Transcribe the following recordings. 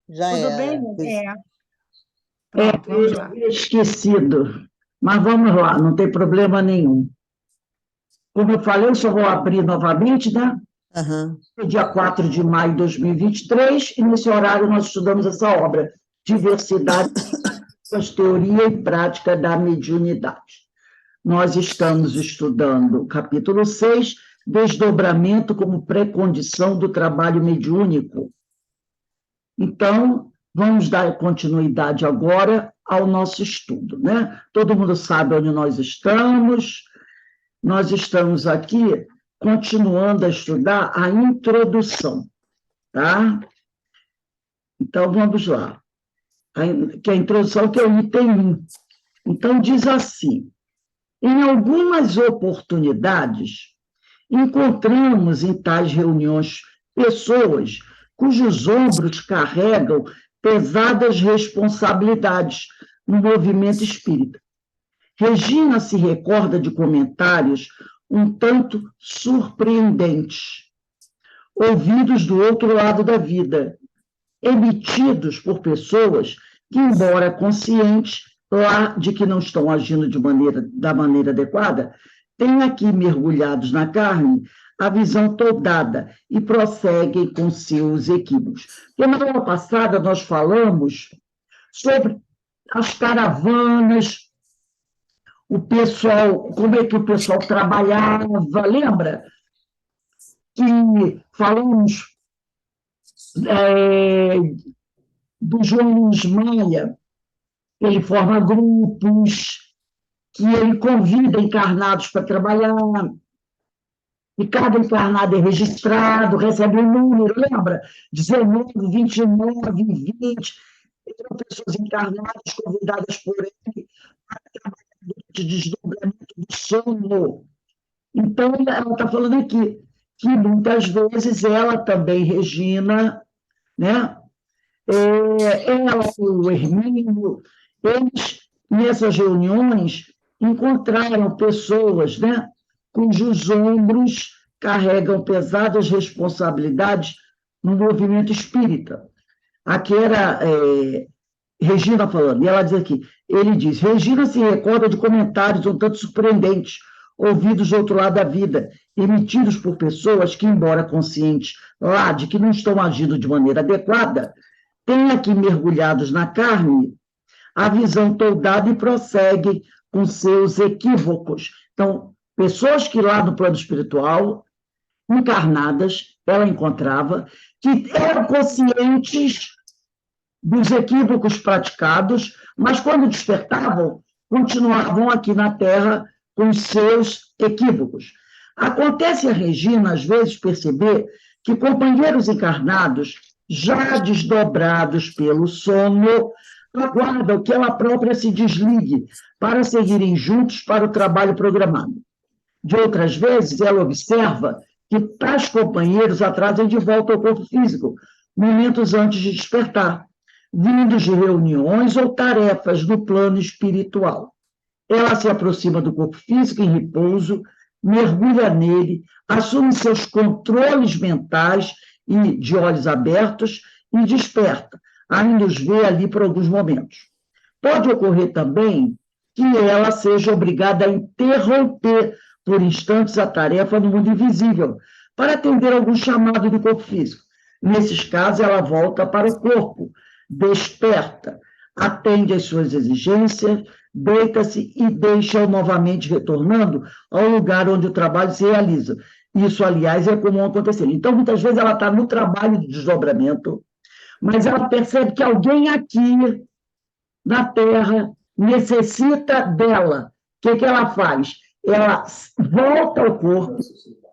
Já Tudo bem? era. Pronto, vamos lá. Esquecido. Mas vamos lá, não tem problema nenhum. Como eu falei, eu só vou abrir novamente, né? Aham. Dia 4 de maio de 2023, e nesse horário nós estudamos essa obra, Diversidade, Teoria e Prática da Mediunidade. Nós estamos estudando o capítulo 6, Desdobramento como Pré-condição do Trabalho Mediúnico. Então, vamos dar continuidade agora ao nosso estudo, né? Todo mundo sabe onde nós estamos. Nós estamos aqui continuando a estudar a introdução, tá? Então, vamos lá. Que a introdução, que é o item 1. Então, diz assim: em algumas oportunidades, encontramos em tais reuniões pessoas cujos ombros carregam pesadas responsabilidades no movimento espírita. Regina se recorda de comentários um tanto surpreendentes, ouvidos do outro lado da vida, emitidos por pessoas que, embora conscientes lá de que não estão agindo da maneira adequada, têm aqui mergulhados na carne a visão toldada e prosseguem com seus equívocos. Porque na aula passada nós falamos sobre as caravanas, o pessoal, como é que o pessoal trabalhava, lembra? Que falamos do João Luiz Maia, ele forma grupos, que ele convida encarnados para trabalhar, e cada encarnado é registrado, recebe um número, lembra? 19, 29, 20, então pessoas encarnadas convidadas por ele para trabalhar de desdobramento do sono. Então, ela está falando aqui que muitas vezes ela também, Regina, né? Ela, o Hermínio, eles, nessas reuniões, encontraram pessoas, né, cujos ombros carregam pesadas responsabilidades no movimento espírita. Aqui era Regina falando, e ela diz aqui, ele diz, Regina se recorda de comentários um tanto surpreendentes, ouvidos do outro lado da vida, emitidos por pessoas que, embora conscientes lá de que não estão agindo de maneira adequada, têm aqui mergulhados na carne a visão toldada e prosseguem com seus equívocos. Então, pessoas que lá no plano espiritual, encarnadas, ela encontrava, que eram conscientes dos equívocos praticados, mas quando despertavam, continuavam aqui na Terra com seus equívocos. Acontece a Regina, às vezes, perceber que companheiros encarnados, já desdobrados pelo sono, aguardam que ela própria se desligue para seguirem juntos para o trabalho programado. De outras vezes, ela observa que tais companheiros atrasam de volta ao corpo físico, momentos antes de despertar, vindos de reuniões ou tarefas no plano espiritual. Ela se aproxima do corpo físico em repouso, mergulha nele, assume seus controles mentais e de olhos abertos e desperta, ainda os vê ali por alguns momentos. Pode ocorrer também que ela seja obrigada a interromper por instantes a tarefa no mundo invisível, para atender algum chamado do corpo físico. Nesses casos, ela volta para o corpo, desperta, atende às suas exigências, deita-se e deixa-o novamente retornando ao lugar onde o trabalho se realiza. Isso, aliás, é comum acontecer. Então, muitas vezes, ela está no trabalho de desdobramento, mas ela percebe que alguém aqui na Terra necessita dela. O que ela faz? Ela volta ao corpo,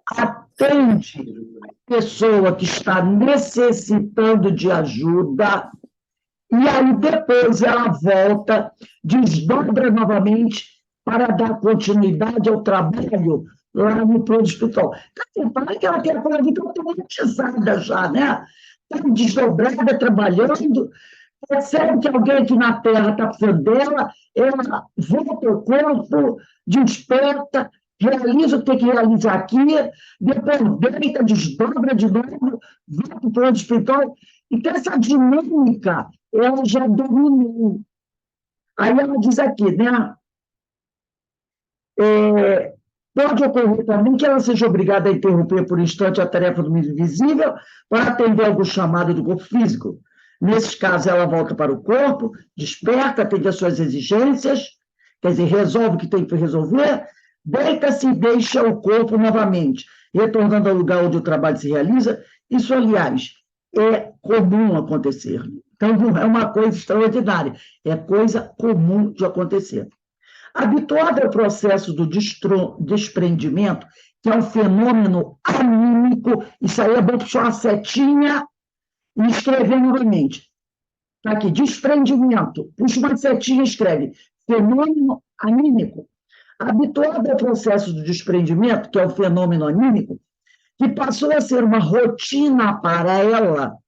atende a pessoa que está necessitando de ajuda, e aí depois ela volta, desdobra novamente para dar continuidade ao trabalho lá no plano espiritual. Então, que ela tem a vida automatizada já, né? Está desdobrada, trabalhando, percebe que alguém aqui na Terra está precisando dela, ela volta ao corpo, desperta, realiza o que tem que realizar aqui, depois deita, desdobra de novo, vai para o plano espiritual Então, essa dinâmica, ela já dominou. Aí ela diz aqui, né? Pode ocorrer também que ela seja obrigada a interromper por instante a tarefa do mundo invisível para atender algum chamado do corpo físico. Nesses casos, ela volta para o corpo, desperta, atende às suas exigências, quer dizer, resolve o que tem que resolver, deita-se e deixa o corpo novamente, retornando ao lugar onde o trabalho se realiza. Isso, aliás, é comum acontecer. Então, não é uma coisa extraordinária, é coisa comum de acontecer. Habituado ao processo do desprendimento, que é um fenômeno anímico, isso aí é bom puxar uma setinha e escrever novamente. Está aqui, desprendimento. Puxa uma setinha e escreve. Fenômeno anímico. Habituado ao processo do desprendimento, que é o fenômeno anímico, que passou a ser uma rotina para ela,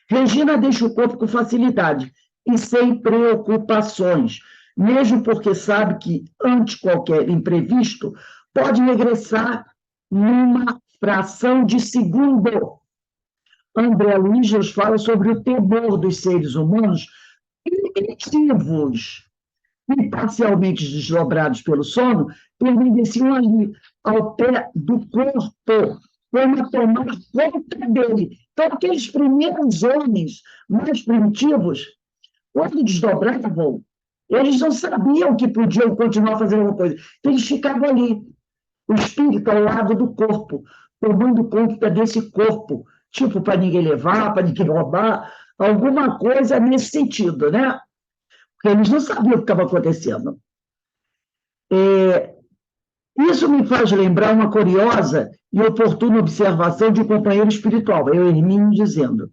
Regina deixa o corpo com facilidade e sem preocupações, mesmo porque sabe que, ante qualquer imprevisto, pode regressar numa fração de segundo. André Luiz nos fala sobre o temor dos seres humanos primitivos e parcialmente desdobrados pelo sono, permaneciam ali, ao pé do corpo, como a tomar conta dele. Então, aqueles primeiros homens mais primitivos, quando desdobravam, eles não sabiam que podiam continuar fazendo alguma coisa. Então, eles ficavam ali, o espírito ao lado do corpo, tomando conta desse corpo, tipo, para ninguém levar, para ninguém roubar, alguma coisa nesse sentido, né? Porque eles não sabiam o que estava acontecendo. Isso me faz lembrar uma curiosa e oportuna observação de um companheiro espiritual, eu, Hermínio, dizendo: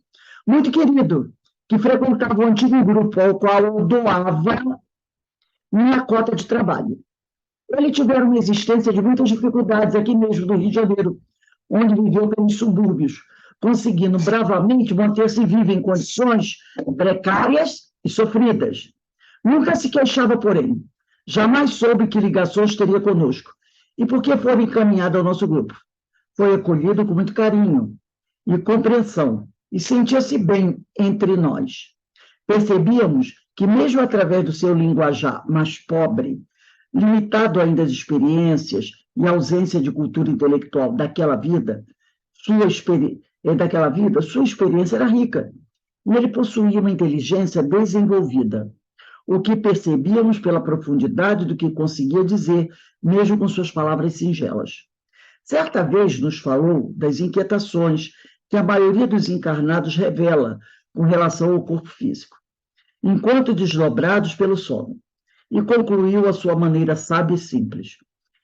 muito querido, que frequentava um antigo grupo ao qual eu doava minha cota de trabalho. Ele tiveram uma existência de muitas dificuldades aqui mesmo no Rio de Janeiro, onde viveu pelos subúrbios, conseguindo bravamente manter-se vivo em condições precárias e sofridas. Nunca se queixava, porém. Jamais soube que ligações teria conosco. E por que foi encaminhado ao nosso grupo? Foi acolhido com muito carinho e compreensão, e sentia-se bem entre nós. Percebíamos que, mesmo através do seu linguajar mais pobre, limitado ainda às experiências e ausência de cultura intelectual sua experiência era rica, e ele possuía uma inteligência desenvolvida, o que percebíamos pela profundidade do que conseguia dizer, mesmo com suas palavras singelas. Certa vez nos falou das inquietações que a maioria dos encarnados revela com relação ao corpo físico, enquanto desdobrados pelo sono, e concluiu a sua maneira sábia e simples.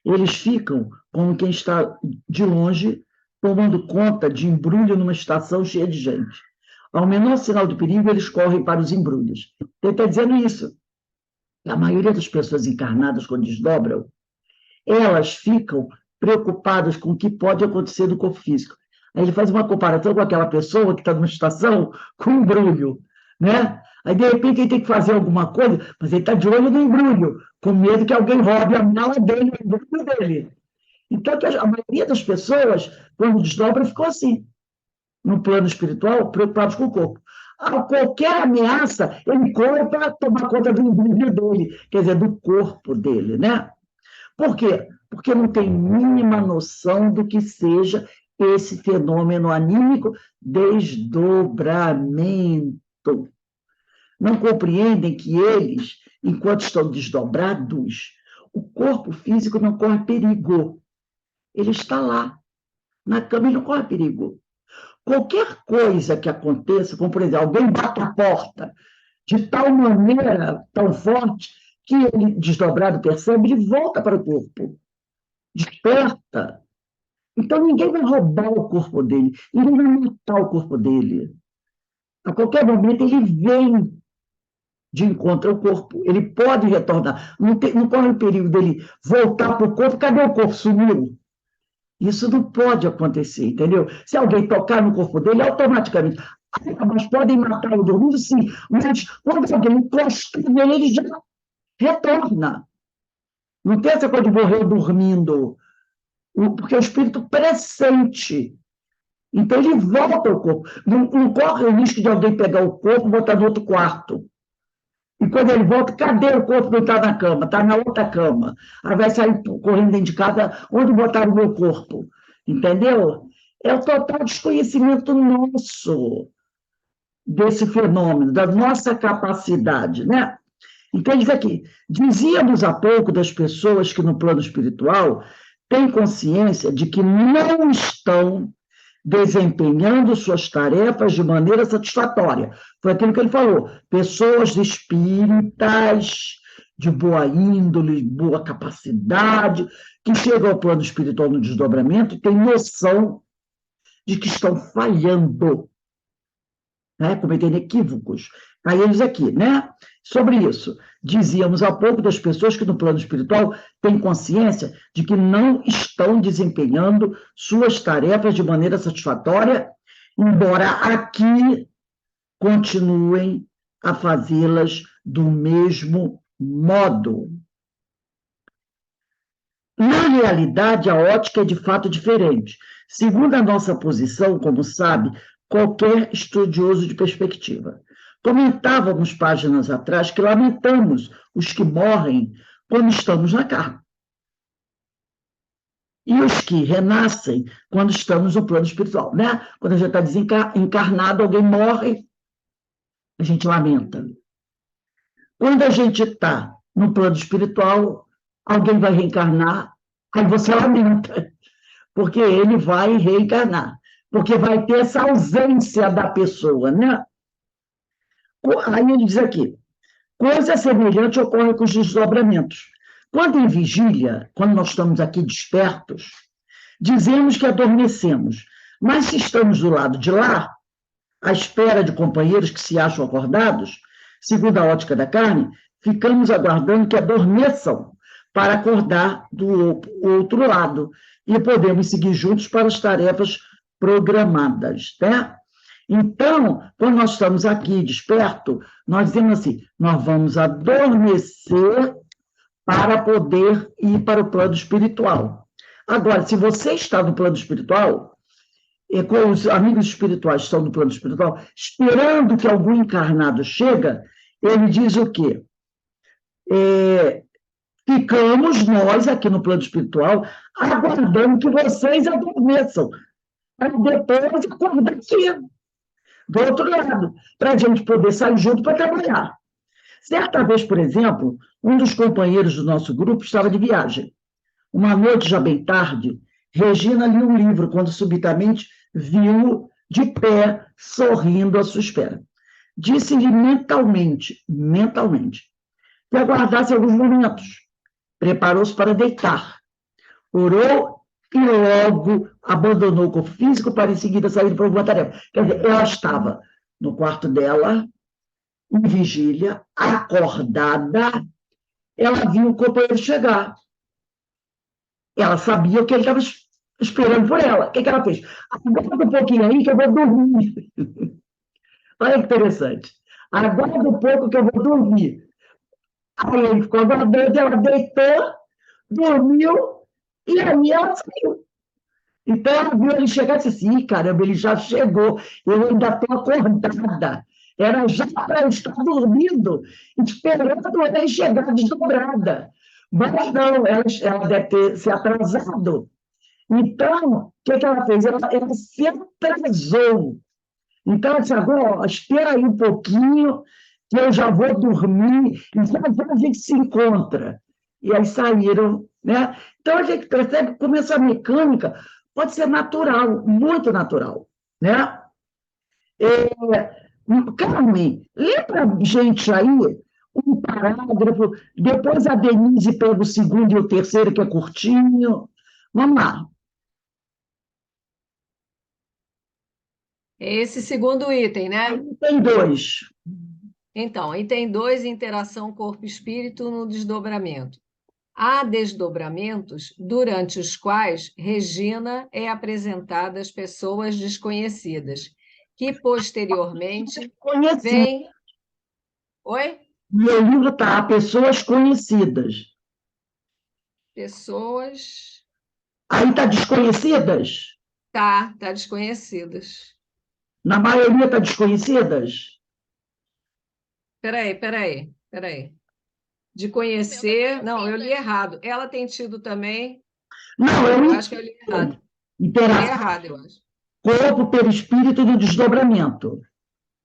Eles ficam como quem está de longe, tomando conta de embrulho numa estação cheia de gente. Ao menor sinal de perigo, eles correm para os embrulhos. Ele está dizendo isso. A maioria das pessoas encarnadas, quando desdobram, elas ficam preocupadas com o que pode acontecer no corpo físico. Aí ele faz uma comparação com aquela pessoa que está numa estação com um embrulho, né? Aí, de repente, ele tem que fazer alguma coisa, mas ele está de olho no embrulho, com medo que alguém roube a mala dele, o embrulho dele. Então, a maioria das pessoas, quando desdobra, ficou assim, no plano espiritual, preocupados com o corpo. A qualquer ameaça, ele corre para tomar conta do embrulho dele, quer dizer, do corpo dele, né? Por quê? Porque não tem mínima noção do que seja esse fenômeno anímico, desdobramento. Não compreendem que eles, enquanto estão desdobrados, o corpo físico não corre perigo. Ele está lá, na cama, ele não corre perigo. Qualquer coisa que aconteça, como por exemplo, alguém bate a porta de tal maneira, tão forte, que ele, desdobrado, percebe, ele volta para o corpo, desperta. Então, ninguém vai roubar o corpo dele, ninguém vai matar o corpo dele. A qualquer momento, ele vem de encontro ao corpo, ele pode retornar. Não corre o perigo dele voltar para o corpo, cadê o corpo? Sumiu. Isso não pode acontecer, entendeu? Se alguém tocar no corpo dele, automaticamente. Mas podem matá-lo dormindo, sim. Mas quando alguém encosta nele, ele já retorna. Não tem essa coisa de morrer dormindo. Porque o espírito pressente Então, ele volta ao corpo. Não corre o risco de alguém pegar o corpo e botar no outro quarto. E quando ele volta, cadê o corpo? Não está na cama, está na outra cama. Aí vai sair correndo dentro de casa, onde botaram o meu corpo? Entendeu? É o total desconhecimento nosso desse fenômeno, da nossa capacidade, né? Então, diz aqui, dizíamos há pouco das pessoas que no plano espiritual têm consciência de que não estão desempenhando suas tarefas de maneira satisfatória. Foi aquilo que ele falou, pessoas espíritas, de boa índole, boa capacidade, que chegam ao plano espiritual no desdobramento, têm noção de que estão falhando, né, cometendo equívocos. Aí eles aqui, né? Sobre isso, dizíamos há pouco das pessoas que no plano espiritual têm consciência de que não estão desempenhando suas tarefas de maneira satisfatória, embora aqui continuem a fazê-las do mesmo modo. Na realidade, a ótica é de fato diferente. Segundo a nossa posição, como sabe, qualquer estudioso de perspectiva. Comentávamos páginas atrás que lamentamos os que morrem quando estamos na carne. E os que renascem quando estamos no plano espiritual, né? Quando a gente está desencarnado, alguém morre, a gente lamenta. Quando a gente está no plano espiritual, alguém vai reencarnar, aí você lamenta, porque ele vai reencarnar, porque vai ter essa ausência da pessoa, né? Aí ele diz aqui, coisa semelhante ocorre com os desdobramentos. Quando em vigília, quando nós estamos aqui despertos, dizemos que adormecemos, mas se estamos do lado de lá, à espera de companheiros que se acham acordados, segundo a ótica da carne, ficamos aguardando que adormeçam para acordar do outro lado e podemos seguir juntos para as tarefas programadas, né? Então, quando nós estamos aqui desperto, nós dizemos assim, nós vamos adormecer para poder ir para o plano espiritual. Agora, se você está no plano espiritual, e com os amigos espirituais que estão no plano espiritual, esperando que algum encarnado chega, ele diz o quê? Ficamos nós aqui no plano espiritual aguardando que vocês adormeçam, para depois acordar aqui, do outro lado, para a gente poder sair junto para trabalhar. Certa vez, por exemplo, um dos companheiros do nosso grupo estava de viagem. Uma noite, já bem tarde, Regina lia um livro, quando subitamente viu de pé, sorrindo à sua espera. Disse-lhe mentalmente, que aguardasse alguns momentos. Preparou-se para deitar. Orou e logo abandonou o corpo físico para em seguida sair para alguma tarefa. Quer dizer, ela estava no quarto dela, em vigília, acordada, ela viu o companheiro chegar. Ela sabia o que ele estava esperando por ela. O que ela fez? Aguarda um pouquinho aí que eu vou dormir. Olha que interessante. Aguarda um pouco que eu vou dormir. Aí ele ficou aguardando, ela deitou, dormiu, e aí ela saiu. Então ela viu ele chegar e disse assim, "Ih, caramba, ele já chegou, eu ainda estou acordada. Era já para eu estar dormindo, esperando ele chegar desdobrada. Mas não, ela deve ter se atrasado. Então, o que ela fez? Ela se atrasou. Então, ela disse, agora, ó, espera aí um pouquinho, que eu já vou dormir, e já já a gente se encontra. E aí saíram, né? Então, a gente percebe como essa mecânica pode ser natural, muito natural, né? Carmen, lê para a gente aí um parágrafo, depois a Denise pega o segundo e o terceiro, que é curtinho. Vamos lá. Esse segundo item, né? Tem dois. Então, item 2, interação corpo-espírito no desdobramento. Há desdobramentos durante os quais Regina é apresentada às pessoas desconhecidas, que posteriormente vêm... Oi? Meu livro está Pessoas Conhecidas. Pessoas... Aí está Desconhecidas? Tá desconhecidas. Na maioria está desconhecidas? Peraí. De conhecer. Não, eu li errado. Ela tem tido também. Não, Eu acho que eu li errado. Eu li interação errado, eu acho. corpo, perispírito no desdobramento.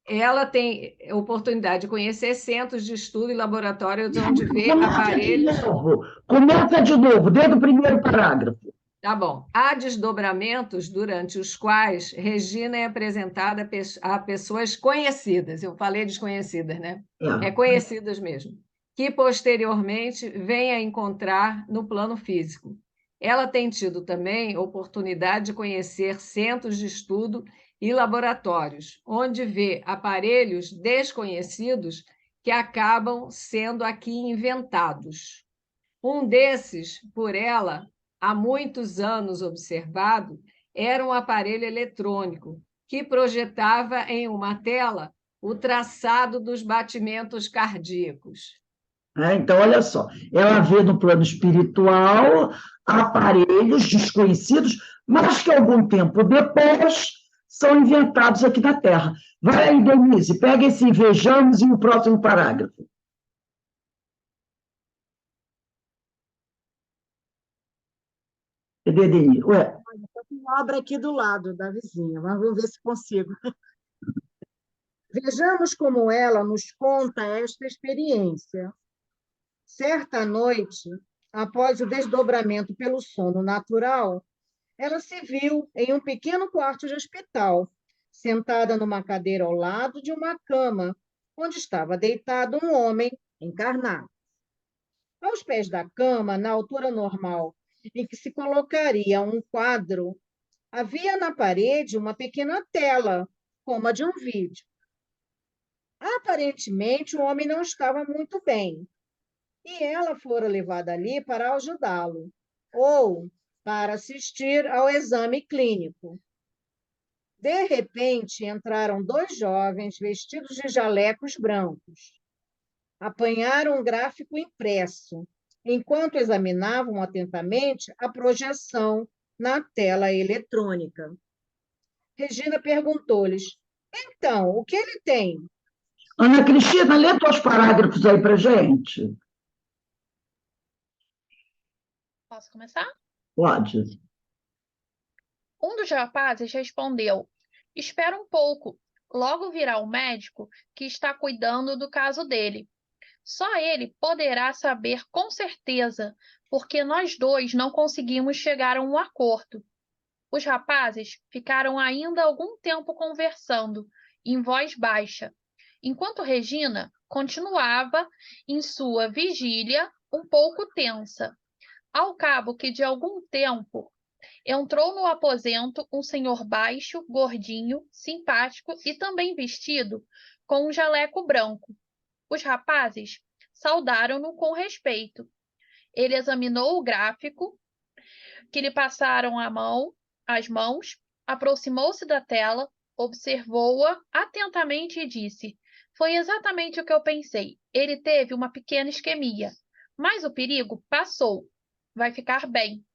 Ela tem oportunidade de conhecer centros de estudo e laboratórios onde vê Começa de aparelhos. novo. Começa de novo, desde o primeiro parágrafo. Tá bom. Há desdobramentos durante os quais Regina é apresentada a pessoas conhecidas. Eu falei desconhecidas, né? É É. conhecidas mesmo. Que posteriormente vem a encontrar no plano físico. Ela tem tido também oportunidade de conhecer centros de estudo e laboratórios, onde vê aparelhos desconhecidos que acabam sendo aqui inventados. Um desses, por ela, há muitos anos observado, era um aparelho eletrônico que projetava em uma tela o traçado dos batimentos cardíacos. Então, olha só, ela vê no plano espiritual aparelhos desconhecidos, mas que algum tempo depois são inventados aqui na Terra. Vai aí, Denise, pega esse vejamos e o próximo parágrafo. Cadê, Denise? Ué, Estou com obra aqui do lado da vizinha, mas vamos ver se consigo. Vejamos como ela nos conta esta experiência. Certa noite, após o desdobramento pelo sono natural, ela se viu em um pequeno quarto de hospital, sentada numa cadeira ao lado de uma cama, onde estava deitado um homem encarnado. Aos pés da cama, na altura normal em que se colocaria um quadro, havia na parede uma pequena tela, como a de um vídeo. Aparentemente, o homem não estava muito bem, e ela fora levada ali para ajudá-lo, ou para assistir ao exame clínico. De repente, entraram dois jovens vestidos de jalecos brancos. Apanharam um gráfico impresso, enquanto examinavam atentamente a projeção na tela eletrônica. Regina perguntou-lhes: então, o que ele tem? Ana Cristina, lê teus parágrafos aí para gente. Posso começar? Pode. Um dos rapazes respondeu: espera um pouco, logo virá o médico que está cuidando do caso dele. Só ele poderá saber com certeza, porque nós dois não conseguimos chegar a um acordo. Os rapazes ficaram ainda algum tempo conversando, em voz baixa, enquanto Regina continuava em sua vigília um pouco tensa. Ao cabo de algum tempo, entrou no aposento um senhor baixo, gordinho, simpático e também vestido com um jaleco branco. Os rapazes saudaram-no com respeito. Ele examinou o gráfico que lhe passaram as mãos, aproximou-se da tela, observou-a atentamente e disse: foi exatamente o que eu pensei. Ele teve uma pequena isquemia, mas o perigo passou. Vai ficar bem.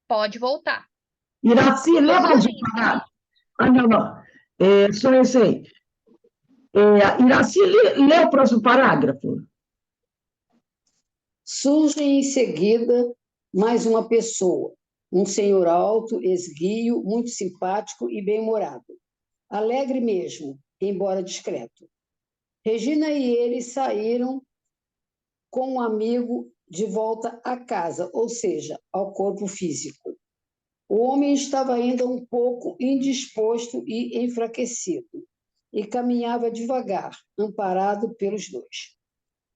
Pode voltar. Iraci, lê mais um parágrafo. Ah, não. Só esse aí. Iraci, lê o próximo parágrafo. Surge em seguida mais uma pessoa, um senhor alto, esguio, muito simpático e bem-humorado. Alegre mesmo, embora discreto. Regina e ele saíram com um amigo de volta à casa, ou seja, ao corpo físico. O homem estava ainda um pouco indisposto e enfraquecido, e caminhava devagar, amparado pelos dois.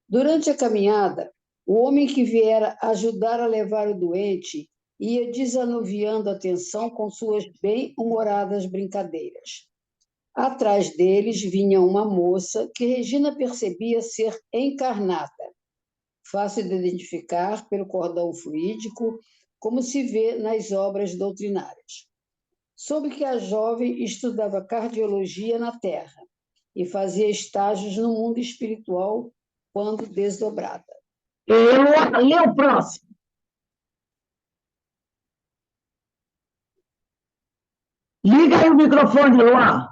Durante a caminhada, o homem que viera ajudar a levar o doente ia desanuviando a tensão com suas bem-humoradas brincadeiras. Atrás deles vinha uma moça que Regina percebia ser encarnada, fácil de identificar pelo cordão fluídico, como se vê nas obras doutrinárias. Soube que a jovem estudava cardiologia na Terra e fazia estágios no mundo espiritual quando desdobrada. Lê o próximo. Liga aí o microfone, Luan.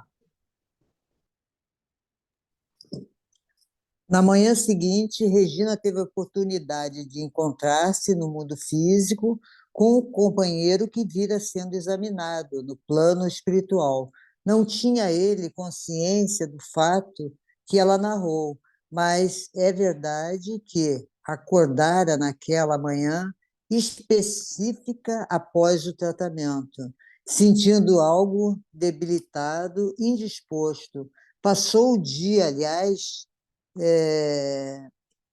Na manhã seguinte, Regina teve a oportunidade de encontrar-se no mundo físico com o companheiro que vira sendo examinado no plano espiritual. Não tinha ele consciência do fato que ela narrou, mas é verdade que acordara naquela manhã específica após o tratamento, sentindo algo debilitado, indisposto. Passou o dia, aliás, é,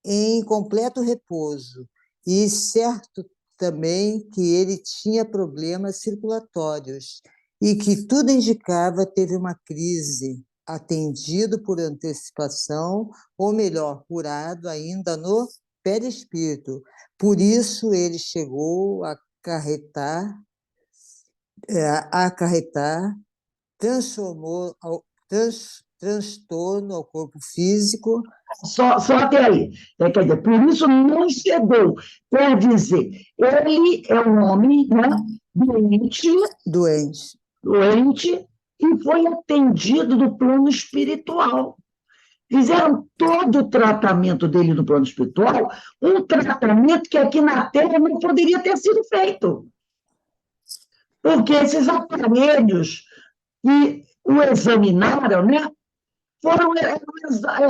em completo repouso, e certo também que ele tinha problemas circulatórios e que tudo indicava teve uma crise, atendido por antecipação, ou melhor, curado ainda no perispírito. Por isso ele chegou a acarretar transformou transtorno ao corpo físico. Só até aí. Quer dizer, por isso não chegou. Quer dizer, ele é um homem, né, Doente. doente, e foi atendido no plano espiritual. Fizeram todo o tratamento dele no plano espiritual, um tratamento que aqui na Terra não poderia ter sido feito. Porque esses aparelhos que o examinaram, né, foram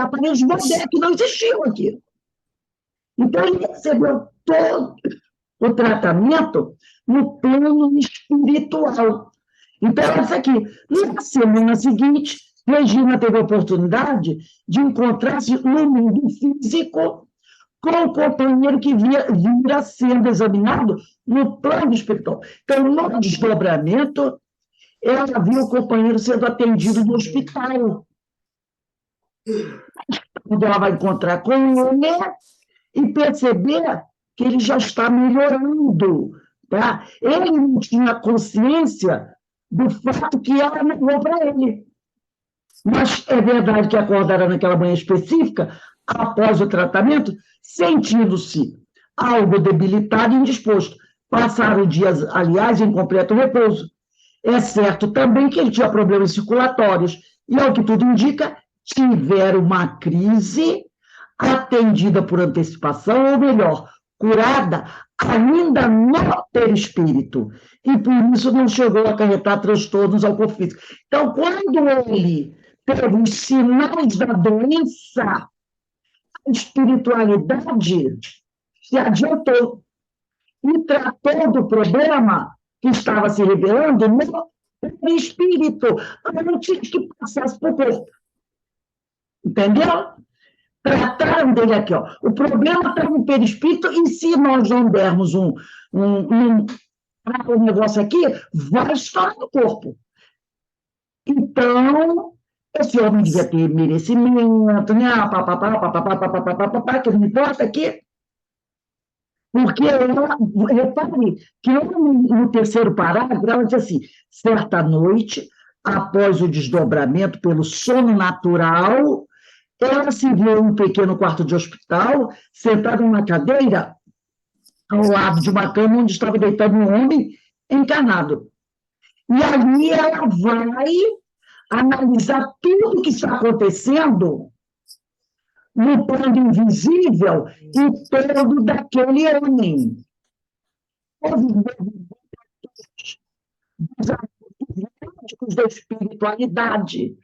aparelhos modernos que não existiam aqui. Então, ele recebeu todo o tratamento no plano espiritual. Então, essa aqui. Na semana seguinte, Regina teve a oportunidade de encontrar-se no mundo físico com o companheiro que vira sendo examinado no plano espiritual. Então, no desdobramento, ela viu o companheiro sendo atendido no hospital, onde ela vai encontrar com ele e perceber que ele já está melhorando. Tá? Ele não tinha consciência do fato que ela negou para ele. Mas é verdade que acordaram naquela manhã específica, após o tratamento, sentindo-se algo debilitado e indisposto. Passaram dias, aliás, em completo repouso. É certo também que ele tinha problemas circulatórios, e, ao que tudo indica, tiveram uma crise atendida por antecipação, ou melhor, curada ainda no perispírito, e por isso não chegou a acarretar transtornos ao corpo físico. Então, quando ele teve os sinais da doença, a espiritualidade se adiantou e tratou do problema que estava se revelando no perispírito, antes que passasse para o corpo. Entendeu? Trataram dele aqui, ó. O problema está no perispírito, e se nós não dermos um negócio aqui, vai estourar no corpo. Então, esse homem devia ter merecimento, né? Que não importa aqui. Porque ela, repare que no terceiro parágrafo, ela diz assim: certa noite, após o desdobramento pelo sono natural, ela se viu em um pequeno quarto de hospital, sentada numa cadeira, ao lado de uma cama onde estava deitado um homem encarnado. E ali ela vai analisar tudo o que está acontecendo no plano invisível e todo daquele homem. Os médicos da espiritualidade,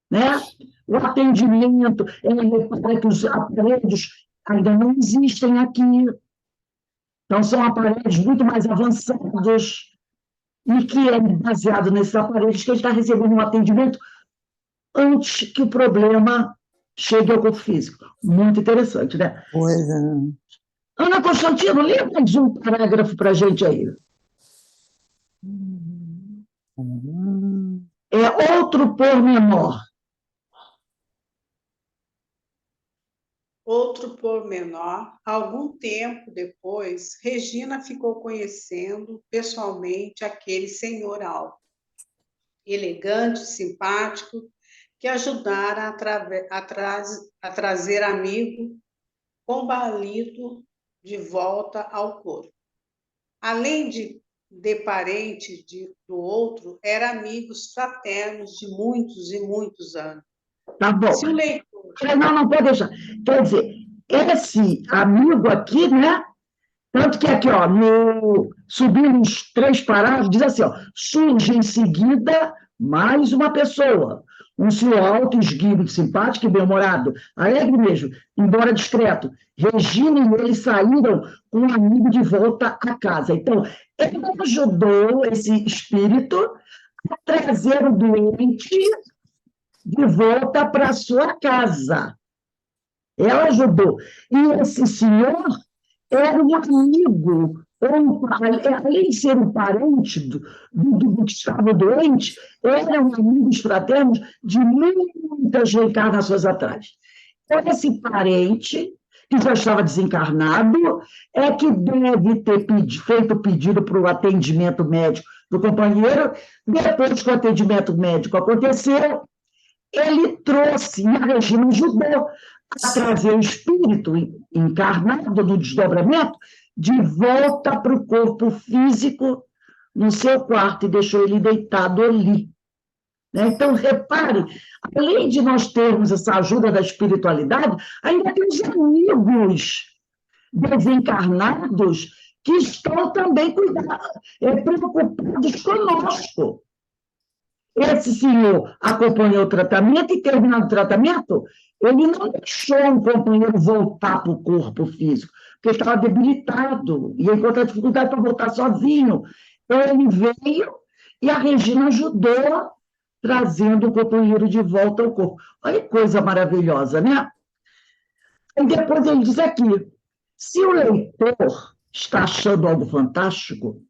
né? O atendimento, ela repara que os aparelhos ainda não existem aqui. Então, são aparelhos muito mais avançados, e que é baseado nesses aparelhos que ele está recebendo um atendimento antes que o problema chegue ao corpo físico. Muito interessante, né? Pois é. Ana Constantino, lê mais um parágrafo para a gente aí. É outro pormenor. Outro pormenor, algum tempo depois, Regina ficou conhecendo pessoalmente aquele senhor alto, elegante, simpático, que ajudara a trazer amigo combalido de volta ao corpo. Além de parente do outro, eram amigos fraternos de muitos e muitos anos. Tá bom. Se o leitor... Não pode deixar. Quer dizer, esse amigo aqui, né? Tanto que aqui, ó, subindo os 3 parágrafos, diz assim, ó, surge em seguida mais uma pessoa, um senhor alto, esguio, simpático e bem-humorado, alegre mesmo, embora discreto. Regina e ele saíram com um amigo de volta à casa. Então, ele ajudou esse espírito a trazer o doente de volta para a sua casa. Ela ajudou. E esse senhor era um amigo, além de ser um parente do que estava doente, eram amigos fraternos de muitas reencarnações atrás. Então, esse parente, que já estava desencarnado, é que deve ter feito o pedido para o atendimento médico do companheiro. Depois que o atendimento médico aconteceu, ele trouxe, e a Regina ajudou a trazer o espírito encarnado no desdobramento de volta para o corpo físico no seu quarto e deixou ele deitado ali. Então, repare, além de nós termos essa ajuda da espiritualidade, ainda temos amigos desencarnados que estão também preocupados conosco. Esse senhor acompanhou o tratamento e, terminando o tratamento, ele não deixou o companheiro voltar para o corpo físico, porque estava debilitado, e encontrou dificuldade para voltar sozinho. Então, ele veio e a Regina ajudou, trazendo o companheiro de volta ao corpo. Olha que coisa maravilhosa, né? E depois ele diz aqui, se o leitor está achando algo fantástico,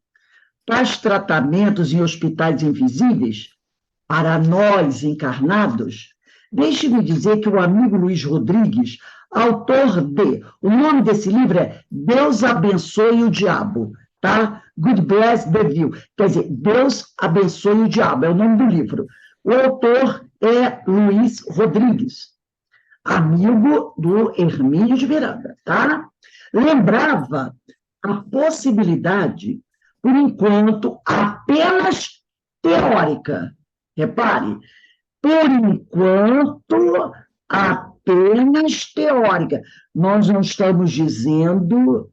tais tratamentos em hospitais invisíveis, para nós encarnados, deixe-me dizer que o amigo Luiz Rodrigues, autor o nome desse livro é Deus Abençoe o Diabo, tá? God Bless the Devil. Quer dizer, Deus Abençoe o Diabo, é o nome do livro. O autor é Luiz Rodrigues, amigo do Hermínio de Miranda, tá? Lembrava a possibilidade, por enquanto, apenas teórica. Repare, por enquanto, apenas teórica. Nós não estamos dizendo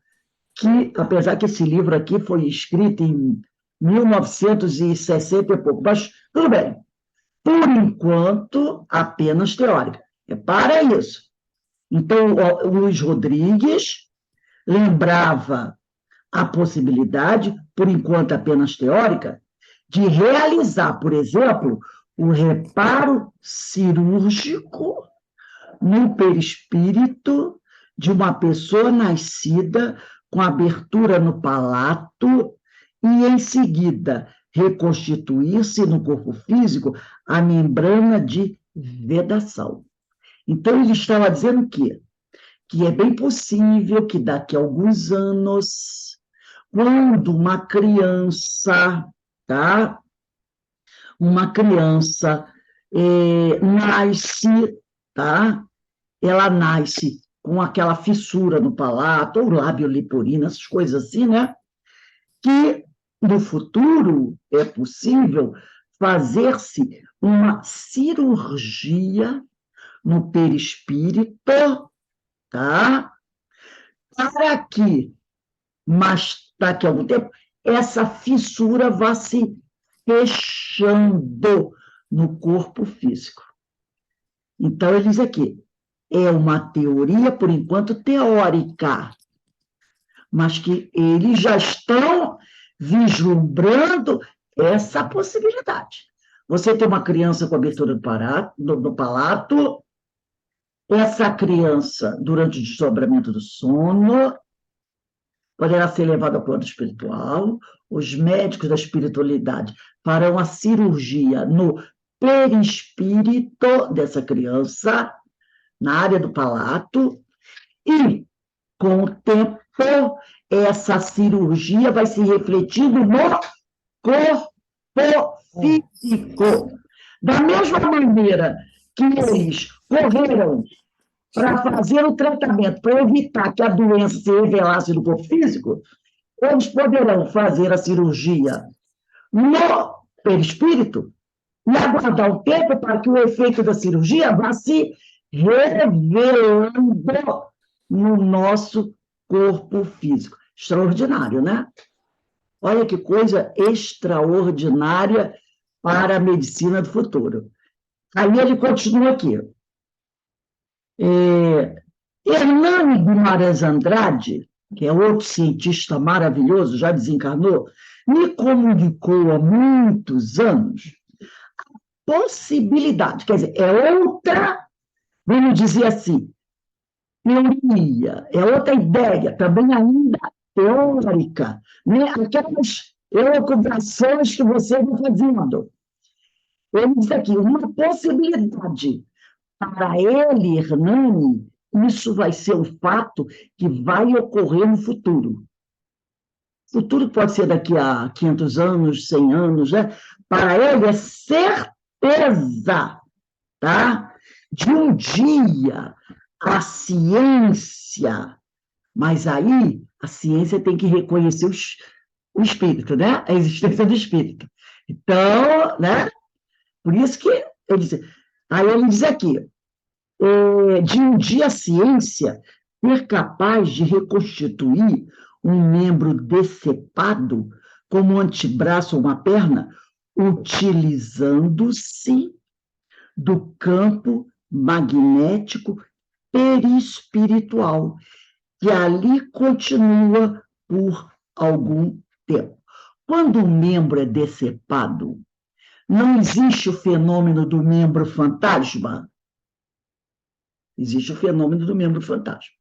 que, apesar que esse livro aqui foi escrito em 1960 e pouco, mas tudo bem. Por enquanto, apenas teórica. Repara isso. Então, o Luiz Rodrigues lembrava a possibilidade, por enquanto apenas teórica, de realizar, por exemplo, o reparo cirúrgico no perispírito de uma pessoa nascida com abertura no palato e, em seguida, reconstituir-se no corpo físico a membrana de vedação. Então, ele estava dizendo que é bem possível que daqui a alguns anos, quando uma criança, tá? Uma criança nasce, tá? Ela nasce com aquela fissura no palato, ou lábio leporino, essas coisas assim, né? Que no futuro é possível fazer-se uma cirurgia no perispírito, tá? Para que, mas daqui a algum tempo, essa fissura vá se fechando no corpo físico. Então, ele diz aqui, é uma teoria, por enquanto, teórica, mas que eles já estão vislumbrando essa possibilidade. Você tem uma criança com abertura do palato, essa criança, durante o desdobramento do sono, poderá ser levada ao plano espiritual, os médicos da espiritualidade farão a cirurgia no perispírito dessa criança, na área do palato, e, com o tempo, essa cirurgia vai se refletindo no corpo físico. Da mesma maneira que eles correram para fazer o tratamento, para evitar que a doença se revelasse no corpo físico, eles poderão fazer a cirurgia no perispírito e aguardar um tempo para que o efeito da cirurgia vá se revelando no nosso corpo físico. Extraordinário, né? Olha que coisa extraordinária para a medicina do futuro. Aí ele continua aqui. Hernani Guimarães Andrade, que é outro cientista maravilhoso, já desencarnou, me comunicou há muitos anos a possibilidade, quer dizer, é outra, vamos dizer assim, teoria, é outra ideia, também ainda teórica, né? Aquelas elucubrações que você vai fazendo. Ele diz aqui, uma possibilidade. Para ele, Hernani, isso vai ser um fato que vai ocorrer no futuro. Futuro pode ser daqui a 500 anos, 100 anos, né? Para ele é certeza, tá? De um dia a ciência, mas aí a ciência tem que reconhecer o espírito, né? A existência do espírito. Então, né? Por isso que eu disse. Aí ele diz aqui, de um dia a ciência ser capaz de reconstituir um membro decepado, como um antebraço ou uma perna, utilizando-se do campo magnético perispiritual, que ali continua por algum tempo. Quando um membro é decepado, não existe o fenômeno do membro fantasma. Existe o fenômeno do membro fantasma,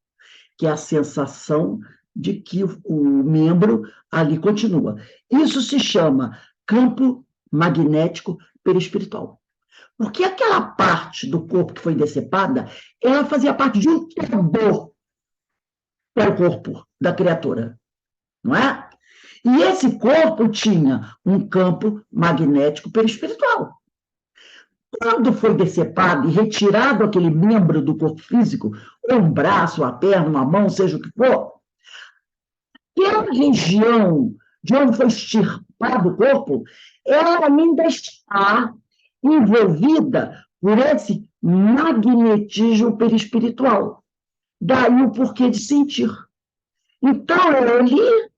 que é a sensação de que o membro ali continua. Isso se chama campo magnético perispiritual. Porque aquela parte do corpo que foi decepada, ela fazia parte de um todo para o corpo da criatura, não é? E esse corpo tinha um campo magnético perispiritual. Quando foi decepado e retirado aquele membro do corpo físico, ou um braço, uma perna, uma mão, seja o que for, aquela região de onde foi extirpado o corpo, ela ainda está envolvida por esse magnetismo perispiritual. Daí o porquê de sentir. Então, ele,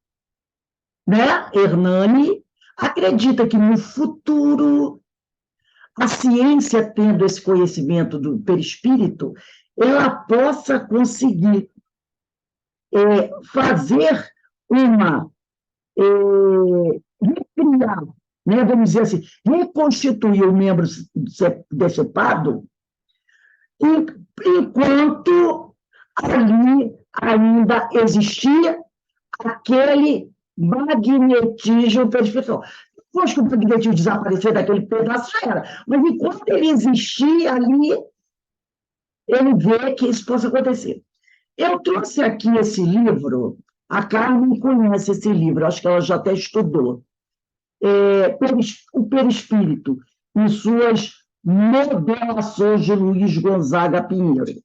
né, Hernani, acredita que no futuro a ciência, tendo esse conhecimento do perispírito, ela possa conseguir fazer uma, recriar, né, vamos dizer assim, reconstituir o membro decepado, enquanto ali ainda existia aquele magnetismo perispiritual. Depois que o magnetismo desaparecer daquele pedaço, já era. Mas enquanto ele existir ali, ele vê que isso possa acontecer. Eu trouxe aqui esse livro, a Carmen conhece esse livro, acho que ela já até estudou. O Perispírito e suas modelações de Luiz Gonzaga Pinheiro.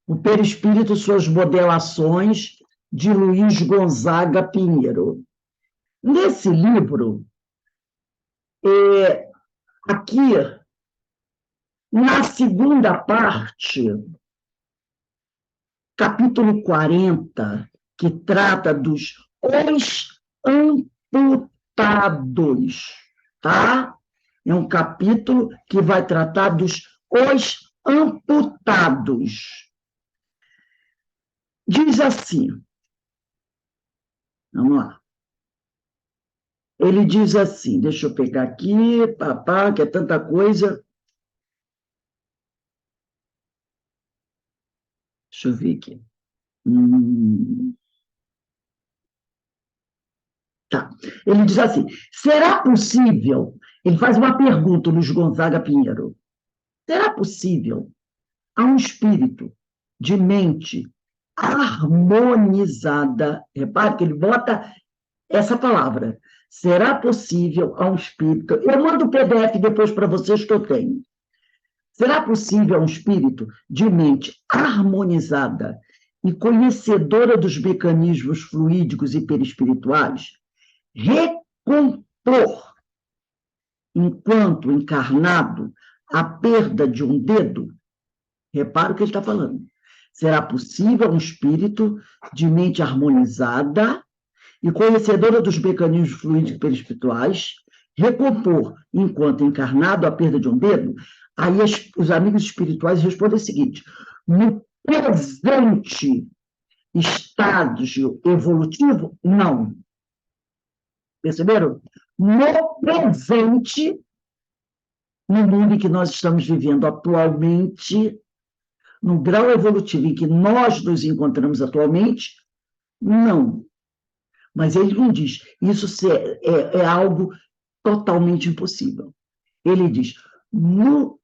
O Perispírito e suas modelações de Luiz Gonzaga Pinheiro. Nesse livro, aqui, na segunda parte, capítulo 40, que trata dos amputados, tá? É um capítulo que vai tratar dos amputados. Diz assim, vamos lá. Ele diz assim, deixa eu pegar aqui, papá, que é tanta coisa. Deixa eu ver aqui. Tá. Ele diz assim, será possível, ele faz uma pergunta, Luiz Gonzaga Pinheiro, será possível a um espírito de mente harmonizada, repare que ele bota essa palavra, será possível a um espírito, eu mando o PDF depois para vocês que eu tenho, será possível a um espírito de mente harmonizada e conhecedora dos mecanismos fluídicos e perispirituais, recompor, enquanto encarnado, a perda de um dedo, repara o que ele está falando, será possível um espírito de mente harmonizada e conhecedora dos mecanismos fluídicos e perispirituais, recompor, enquanto encarnado, a perda de um dedo? Aí os amigos espirituais respondem o seguinte: no presente estágio evolutivo, não. Perceberam? No presente, no mundo em que nós estamos vivendo atualmente, no grau evolutivo em que nós nos encontramos atualmente, não. Mas ele não diz, isso é algo totalmente impossível. Ele diz, no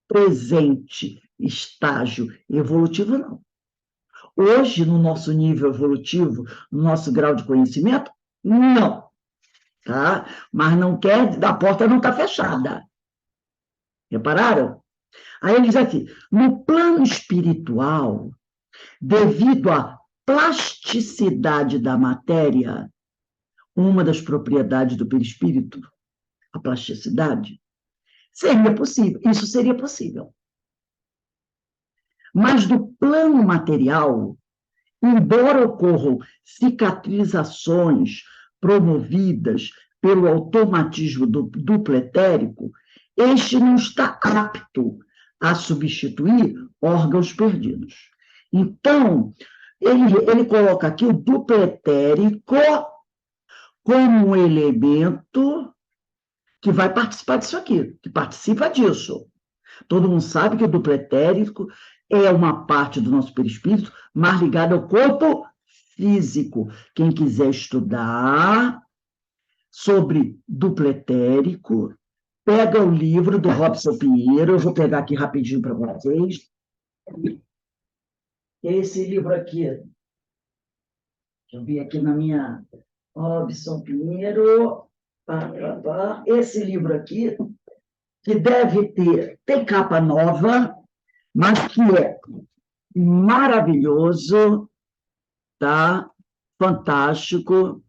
presente estágio evolutivo, não. Hoje, no nosso nível evolutivo, no nosso grau de conhecimento, não. Tá? Mas não quer, a porta não está fechada. Repararam? Aí ele diz aqui, no plano espiritual, devido à plasticidade da matéria, uma das propriedades do perispírito, a plasticidade, seria possível, isso seria possível. Mas no plano material, embora ocorram cicatrizações promovidas pelo automatismo do duplo etérico, este não está apto a substituir órgãos perdidos. Então, ele coloca aqui o duplo etérico como um elemento que vai participar disso aqui, que participa disso. Todo mundo sabe que o duplo etérico é uma parte do nosso perispírito mais ligada ao corpo físico. Quem quiser estudar sobre duplo etérico, pega o livro do Robson Pinheiro, eu vou pegar aqui rapidinho para vocês. Esse livro aqui, deixa eu ver aqui na minha Robson Pinheiro, esse livro aqui, que deve ter, tem capa nova, mas que é maravilhoso, tá? Fantástico.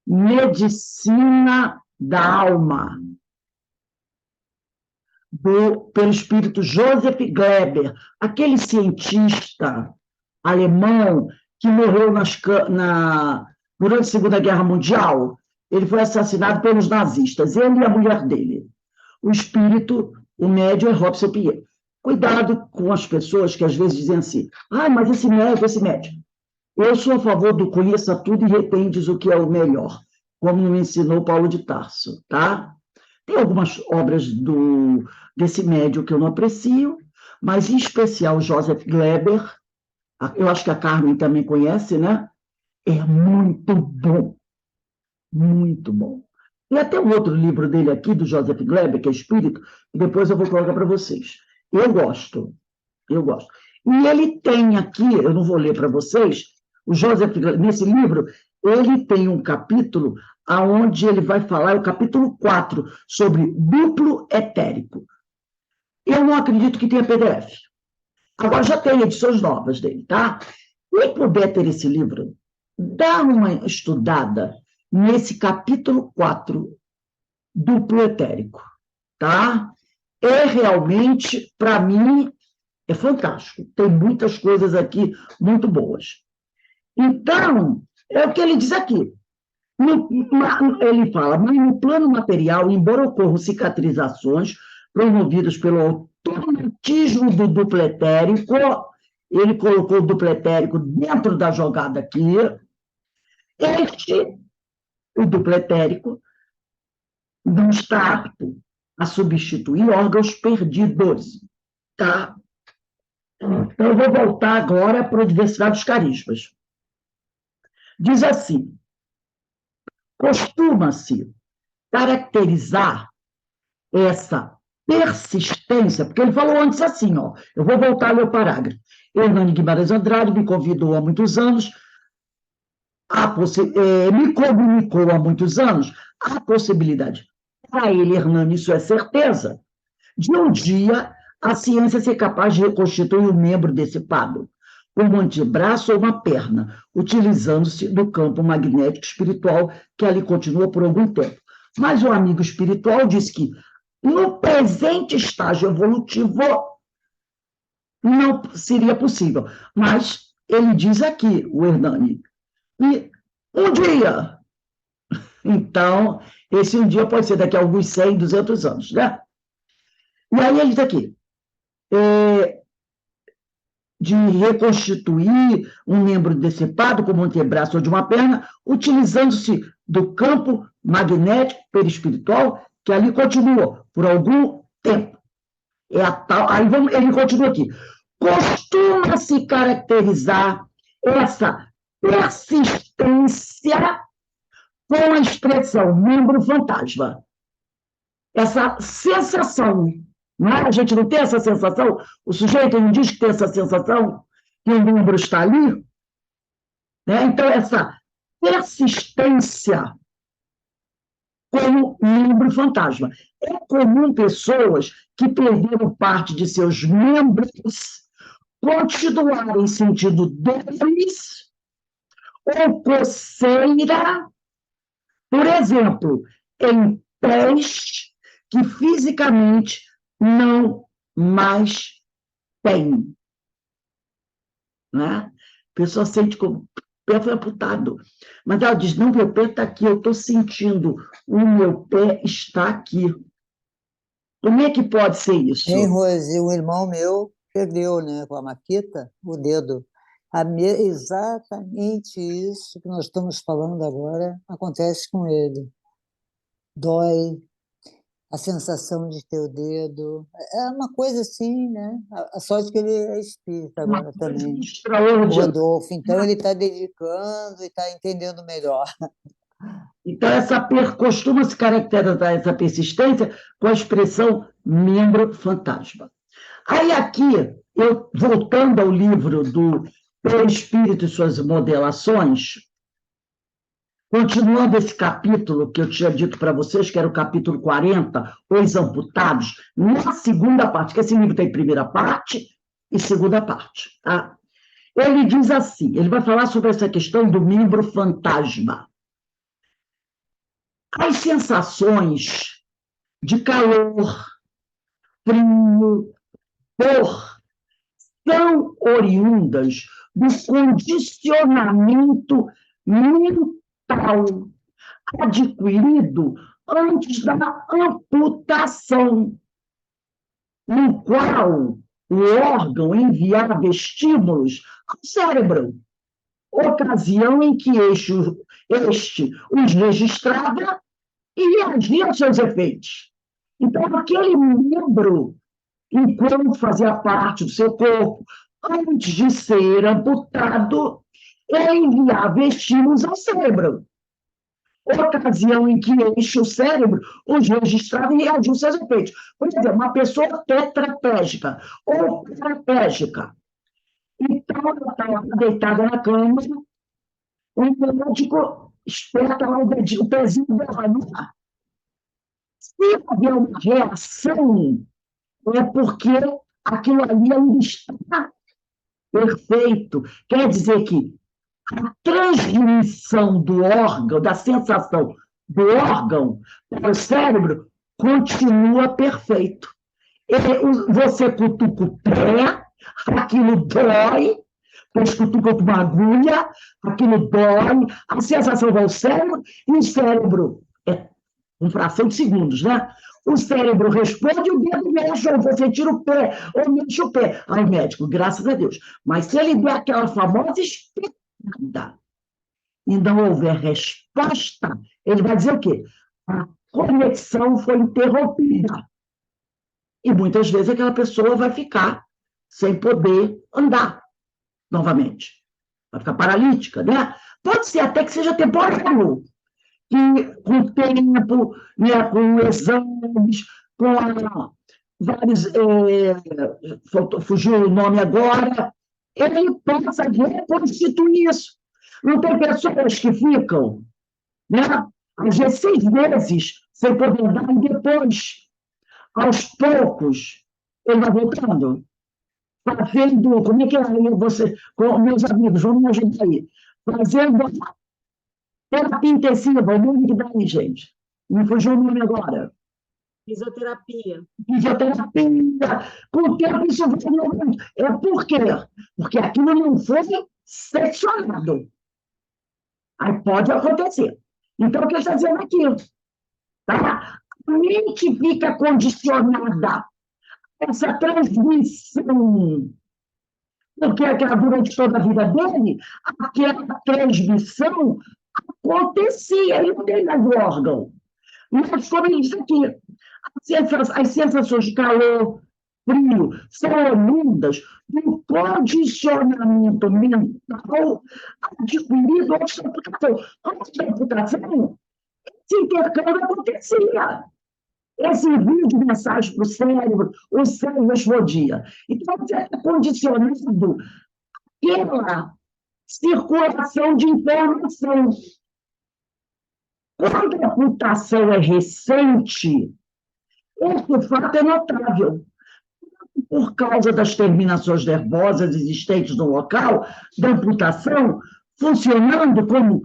Medicina da Alma, pelo espírito Joseph Gleber, aquele cientista alemão que morreu durante a Segunda Guerra Mundial. Ele foi assassinado pelos nazistas, ele e a mulher dele. O espírito, o médium é Robson Pinheiro. Cuidado com as pessoas que às vezes dizem assim, mas esse médium. Eu sou a favor do conheça tudo e retendes o que é o melhor, como me ensinou Paulo de Tarso, tá? Tem algumas obras desse médium que eu não aprecio, mas em especial Joseph Gleber, eu acho que a Carmen também conhece, né? É muito bom, muito bom. E até um outro livro dele aqui, do Joseph Gleber, que é Espírito, que depois eu vou colocar para vocês. Eu gosto. E ele tem aqui, eu não vou ler para vocês, o Joseph, nesse livro, ele tem um capítulo onde ele vai falar, o capítulo 4, sobre duplo etérico. Eu não acredito que tenha PDF. Agora já tem edições novas dele, tá? Quem puder ter esse livro, dá uma estudada nesse capítulo 4, duplo etérico, tá? É realmente, para mim, é fantástico. Tem muitas coisas aqui muito boas. Então, é o que ele diz aqui. Ele fala, mas no plano material, embora ocorram cicatrizações promovidas pelo automatismo do duplo etérico, ele colocou o duplo etérico dentro da jogada aqui, o duplo etérico, não está apto a substituir órgãos perdidos, tá? Então, eu vou voltar agora para a diversidade dos carismas. Diz assim, costuma-se caracterizar essa persistência, porque ele falou antes assim, eu vou voltar ao meu parágrafo. Hernani Guimarães Andrade me convidou há muitos anos, me comunicou há muitos anos a possibilidade, para ele, Hernani, isso é certeza, de um dia a ciência ser capaz de reconstituir um membro decepado, como um antebraço ou uma perna, utilizando-se do campo magnético espiritual que ali continua por algum tempo. Mas o amigo espiritual diz que, no presente estágio evolutivo, não seria possível. Mas ele diz aqui, o Hernani, que um dia, então, esse um dia pode ser daqui a alguns 100, 200 anos, né? E aí ele diz aqui, de reconstituir um membro decepado, como um antebraço ou de uma perna, utilizando-se do campo magnético perispiritual, que ali continua por algum tempo. Ele continua aqui. Costuma-se caracterizar essa persistência com a expressão membro fantasma. Essa sensação, não é? A gente não tem essa sensação, o sujeito não diz que tem essa sensação, que o membro está ali, né? Então, essa persistência como membro fantasma. É comum pessoas que perderam parte de seus membros continuarem sentindo dores ou coceira, por exemplo, em pés que fisicamente não mais têm. Né? A pessoa sente como o pé foi amputado. Mas ela diz, não, meu pé está aqui, eu estou sentindo, o meu pé está aqui. Como é que pode ser isso? Hein, Rose, um irmão meu perdeu, né, com a maquita, o dedo. Exatamente isso que nós estamos falando agora acontece com ele. Dói, a sensação de ter o dedo. É uma coisa assim, né? A sorte que ele é espírita agora também. O Rodolfo. Então, ele está dedicando e está entendendo melhor. Então, costuma se caracterizar essa persistência com a expressão membro fantasma. Aí aqui, voltando ao livro do Perispírito e suas modelações, continuando esse capítulo que eu tinha dito para vocês, que era o capítulo 40, Os Amputados, na segunda parte, que esse livro tem primeira parte e segunda parte. Tá? Ele diz assim, ele vai falar sobre essa questão do membro fantasma. As sensações de calor, frio, dor, são oriundas do condicionamento mental adquirido antes da amputação, no qual o órgão enviava estímulos ao cérebro, ocasião em que este os registrava e reagia aos seus efeitos. Então, aquele membro, enquanto fazia parte do seu corpo, antes de ser amputado, ele enviava estímulos ao cérebro. Ocasião em que o cérebro os registrava e reagia aos seus efeitos. Por exemplo, uma pessoa tetraplégica ou paraplégica. Então, ela estava deitada na cama, o médico espeta lá o pezinho dela no ar. Se houver uma reação, é porque aquilo ali ainda está perfeito. Quer dizer que a transmissão do órgão, da sensação do órgão para o cérebro, continua perfeito. Você cutuca o pé, aquilo dói, depois cutuca com uma agulha, aquilo dói, a sensação vai ao cérebro, e o cérebro, uma fração de segundos, né? O cérebro responde e o dedo mexe, ou você tira o pé, ou mexe o pé. Aí, médico, graças a Deus. Mas se ele der aquela famosa espetada e não houver resposta, ele vai dizer o quê? A conexão foi interrompida. E muitas vezes aquela pessoa vai ficar sem poder andar novamente. Vai ficar paralítica, né? Pode ser até que seja temporário. Que com o tempo, né, com exames, com vários. Fugiu o nome agora, ele possa reconstituir isso. Não tem pessoas que ficam, né, às vezes 6 meses sem poder andar e depois, aos poucos, Ele vai voltando, fazendo, como é que é aí você, com meus amigos, vamos me ajudar aí, fazendo terapia intensiva, o nome que dá aí, gente. Me fugiu o nome agora. Fisioterapia. Fisioterapia. Com o tempo isso vai melhorando. É por quê? Porque aquilo não foi seccionado. Aí pode acontecer. Então, o que ele está dizendo aqui? Tá? A mente fica condicionada. Essa transmissão, porque aquela, durante toda a vida dele, aquela transmissão acontecia, ele não tem mais o órgão. Mas, como ele disse aqui, as sensações de calor, frio, são oriundas do condicionamento mental adquirido antes da amputação. Antes da amputação, esse intercâmbio acontecia. Esse envio de mensagem para o cérebro explodia. Então, você é condicionado pela circulação de informação. Quando a amputação é recente, esse fato é notável. Por causa das terminações nervosas existentes no local da amputação, funcionando como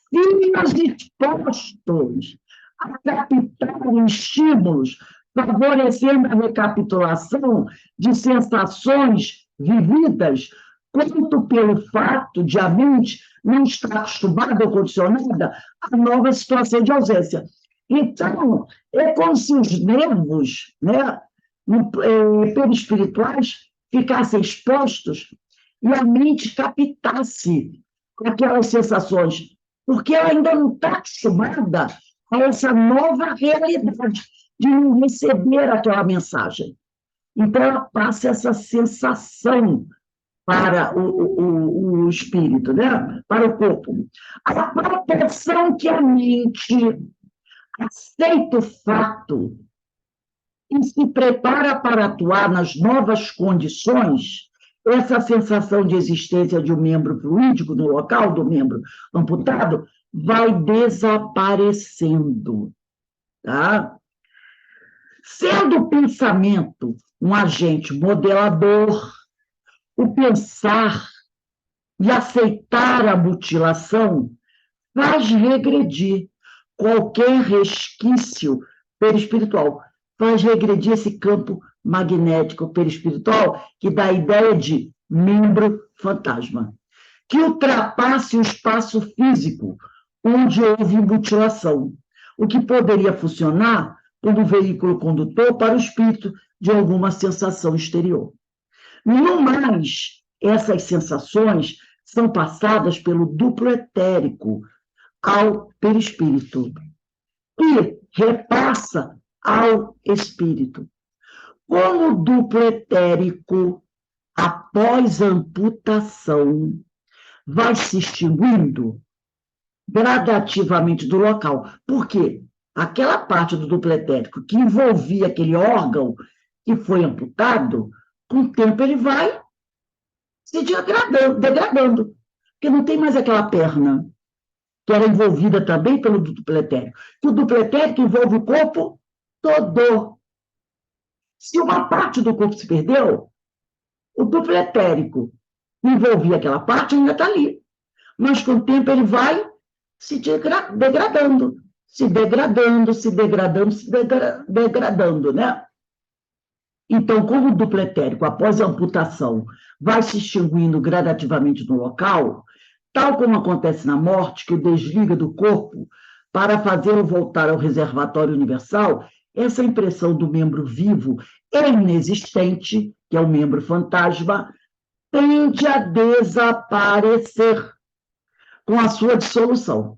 fios expostos a captar estímulos, favorecendo a recapitulação de sensações vividas, quanto pelo fato de a mente não estar acostumada ou condicionada à nova situação de ausência. Então, é como se os nervos, né, perispirituais ficassem expostos e a mente captasse aquelas sensações, porque ela ainda não está acostumada a essa nova realidade de não receber aquela mensagem. Então, ela passa essa sensação para o espírito, né? Para o corpo. A proporção que a mente aceita o fato e se prepara para atuar nas novas condições, essa sensação de existência de um membro fluídico no local do membro amputado vai desaparecendo, tá? Sendo o pensamento um agente modelador, o pensar e aceitar a mutilação faz regredir qualquer resquício perispiritual, faz regredir esse campo magnético perispiritual que dá a ideia de membro fantasma, que ultrapasse o espaço físico onde houve mutilação, o que poderia funcionar como veículo condutor para o espírito de alguma sensação exterior. No mais, essas sensações são passadas pelo duplo etérico ao perispírito e repassa ao espírito. Como o duplo etérico, após a amputação, vai se extinguindo gradativamente do local. Por quê? Aquela parte do duplo etérico que envolvia aquele órgão que foi amputado, com o tempo ele vai se degradando, porque não tem mais aquela perna que era envolvida também pelo duplo etérico. Que o duplo etérico envolve o corpo todo. Se uma parte do corpo se perdeu, o duplo etérico envolvia aquela parte ainda está ali. Mas com o tempo ele vai se degradando, né? Então, como o duplo etérico, após a amputação, vai se extinguindo gradativamente no local, tal como acontece na morte, que o desliga do corpo para fazê-lo voltar ao reservatório universal, essa impressão do membro vivo é inexistente, que é o membro fantasma, tende a desaparecer com a sua dissolução.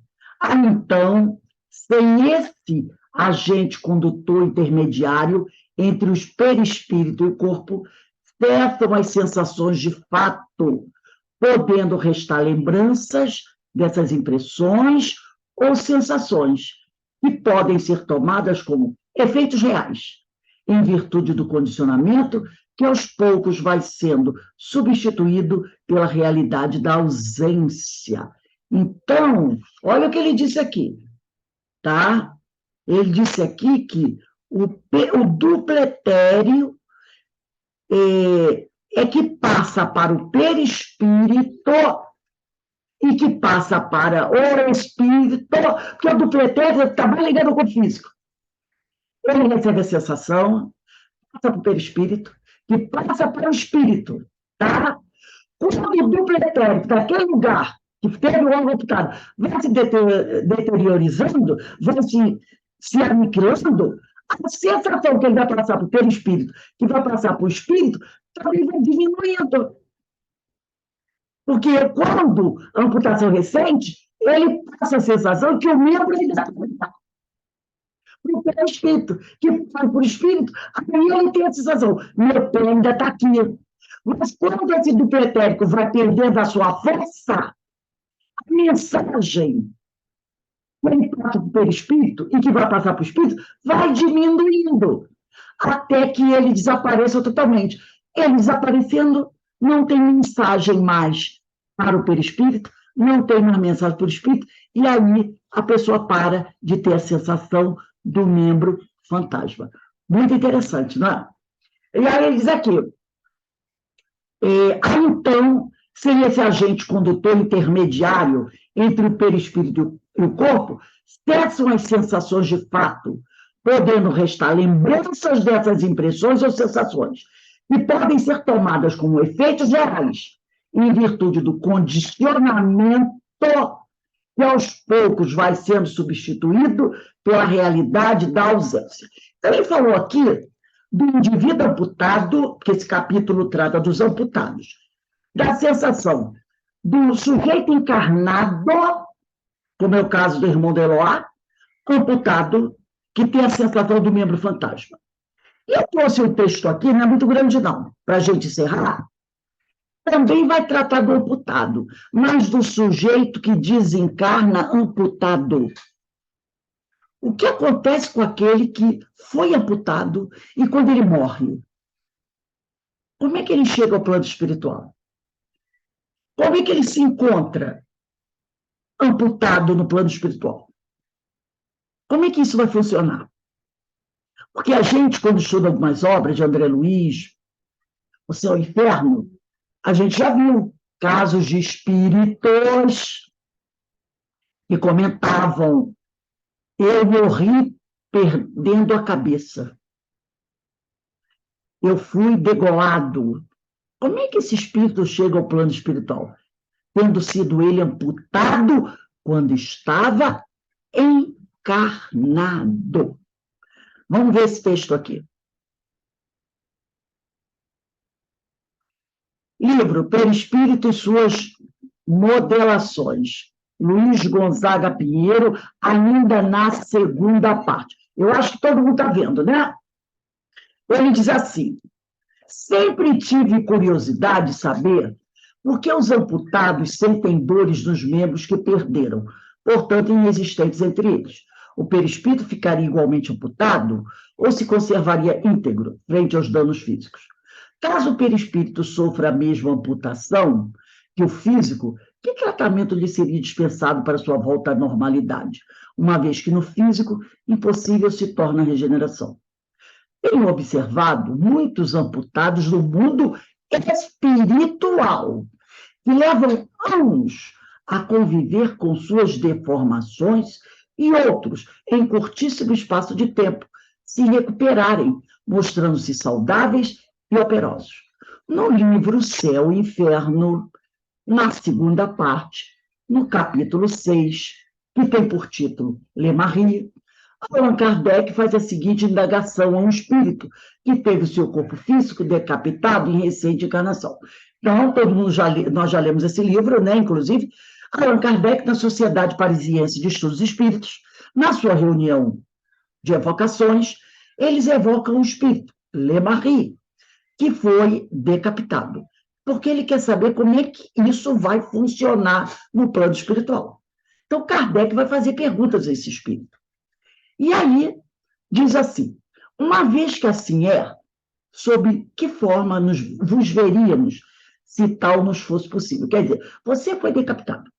Então, sem esse agente condutor intermediário entre os perispírito e o corpo, cessam as sensações de fato, podendo restar lembranças dessas impressões ou sensações, que podem ser tomadas como efeitos reais, em virtude do condicionamento que aos poucos vai sendo substituído pela realidade da ausência. Então, olha o que ele disse aqui, tá? Ele disse aqui que o duplo etéreo é que passa para o perispírito e que passa para o espírito, porque o duplo etérico está bem ligado ao corpo físico. Ele recebe a sensação, passa para o perispírito, que passa para o espírito, tá? Quando o duplo etérico, daquele lugar que teve o órgão amputado, vai se deteriorizando, vai se aniquilando, a sensação que ele vai passar para o perispírito, que vai passar para o espírito, também vai diminuindo. Porque quando a amputação recente, ele passa a sensação que o membro ainda está amputado. Para o perispírito, que vai para o espírito, aí ele tem a sensação, meu pé ainda está aqui. Mas quando esse duplo etérico vai perdendo a sua força, a mensagem que ele passa para o perispírito e que vai passar para o espírito vai diminuindo, até que ele desapareça totalmente. Ele desaparecendo, não tem mensagem mais para o perispírito, não tem mais mensagem para o espírito, e aí a pessoa para de ter a sensação do membro fantasma. Muito interessante, não é? E aí ele diz aqui, aí então, seria esse agente condutor intermediário entre o perispírito e o corpo, cessam as sensações de fato, podendo restar lembranças dessas impressões ou sensações, que podem ser tomadas como efeitos reais, em virtude do condicionamento que aos poucos vai sendo substituído pela realidade da ausência. Então, ele falou aqui do indivíduo amputado, que esse capítulo trata dos amputados, da sensação do sujeito encarnado, como é o caso do irmão de Eloá, amputado, que tem a sensação do membro fantasma. E eu trouxe um texto aqui, não é muito grande não, para a gente encerrar, também vai tratar do amputado, mas do sujeito que desencarna amputado. O que acontece com aquele que foi amputado e quando ele morre? Como é que ele chega ao plano espiritual? Como é que ele se encontra amputado no plano espiritual? Como é que isso vai funcionar? Porque a gente, quando estuda algumas obras de André Luiz, O Céu e o Inferno, a gente já viu casos de espíritos que comentavam: eu morri perdendo a cabeça. Eu fui degolado. Como é que esse espírito chega ao plano espiritual? Tendo sido ele amputado quando estava encarnado. Vamos ver esse texto aqui. Livro Perispírito e suas modelações. Luiz Gonzaga Pinheiro, ainda na segunda parte. Eu acho que todo mundo está vendo, né? Ele diz assim: sempre tive curiosidade de saber por que os amputados sentem dores nos membros que perderam, portanto inexistentes entre eles. O perispírito ficaria igualmente amputado ou se conservaria íntegro frente aos danos físicos? Caso o perispírito sofra a mesma amputação que o físico, que tratamento lhe seria dispensado para sua volta à normalidade, uma vez que no físico impossível se torna a regeneração? Tenho observado muitos amputados no mundo espiritual, que levam anos a conviver com suas deformações e outros, em curtíssimo espaço de tempo, se recuperarem, mostrando-se saudáveis e operosos. No livro Céu e Inferno, na segunda parte, no capítulo 6, que tem por título Le Marie, Allan Kardec faz a seguinte indagação a um espírito que teve o seu corpo físico decapitado em recente encarnação. Então, nós já lemos esse livro, né? Inclusive, Allan Kardec, na Sociedade Parisiense de Estudos Espíritos, na sua reunião de evocações, eles evocam o espírito, Le Marie, que foi decapitado, porque ele quer saber como é que isso vai funcionar no plano espiritual. Então, Kardec vai fazer perguntas a esse espírito. E aí, diz assim: uma vez que assim é, sob que forma vos veríamos, se tal nos fosse possível? Quer dizer, você foi decapitado.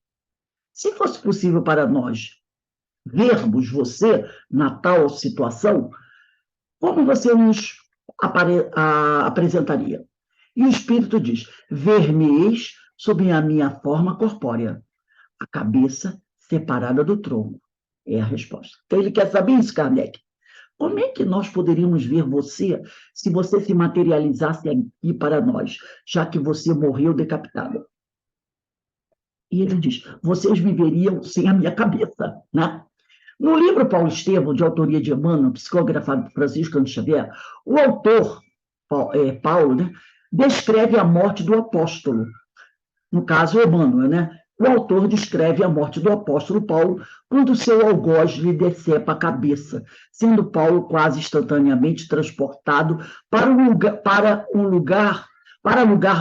Se fosse possível para nós vermos você na tal situação, como você nos apresentaria. E o espírito diz: ver-me-eis sob a minha forma corpórea, a cabeça separada do tronco. É a resposta. Então, ele quer saber isso, Kardec. Como é que nós poderíamos ver você se você se materializasse aqui para nós, já que você morreu decapitado? E ele diz: vocês viveriam sem a minha cabeça, né? No livro Paulo Estevam, de autoria de Emmanuel, psicografado por Francisco Cândido Xavier, o autor, Paulo, né, descreve a morte do apóstolo. No caso, Emmanuel, né? O autor descreve a morte do apóstolo Paulo quando seu algoz lhe decepa a cabeça, sendo Paulo quase instantaneamente transportado para um lugar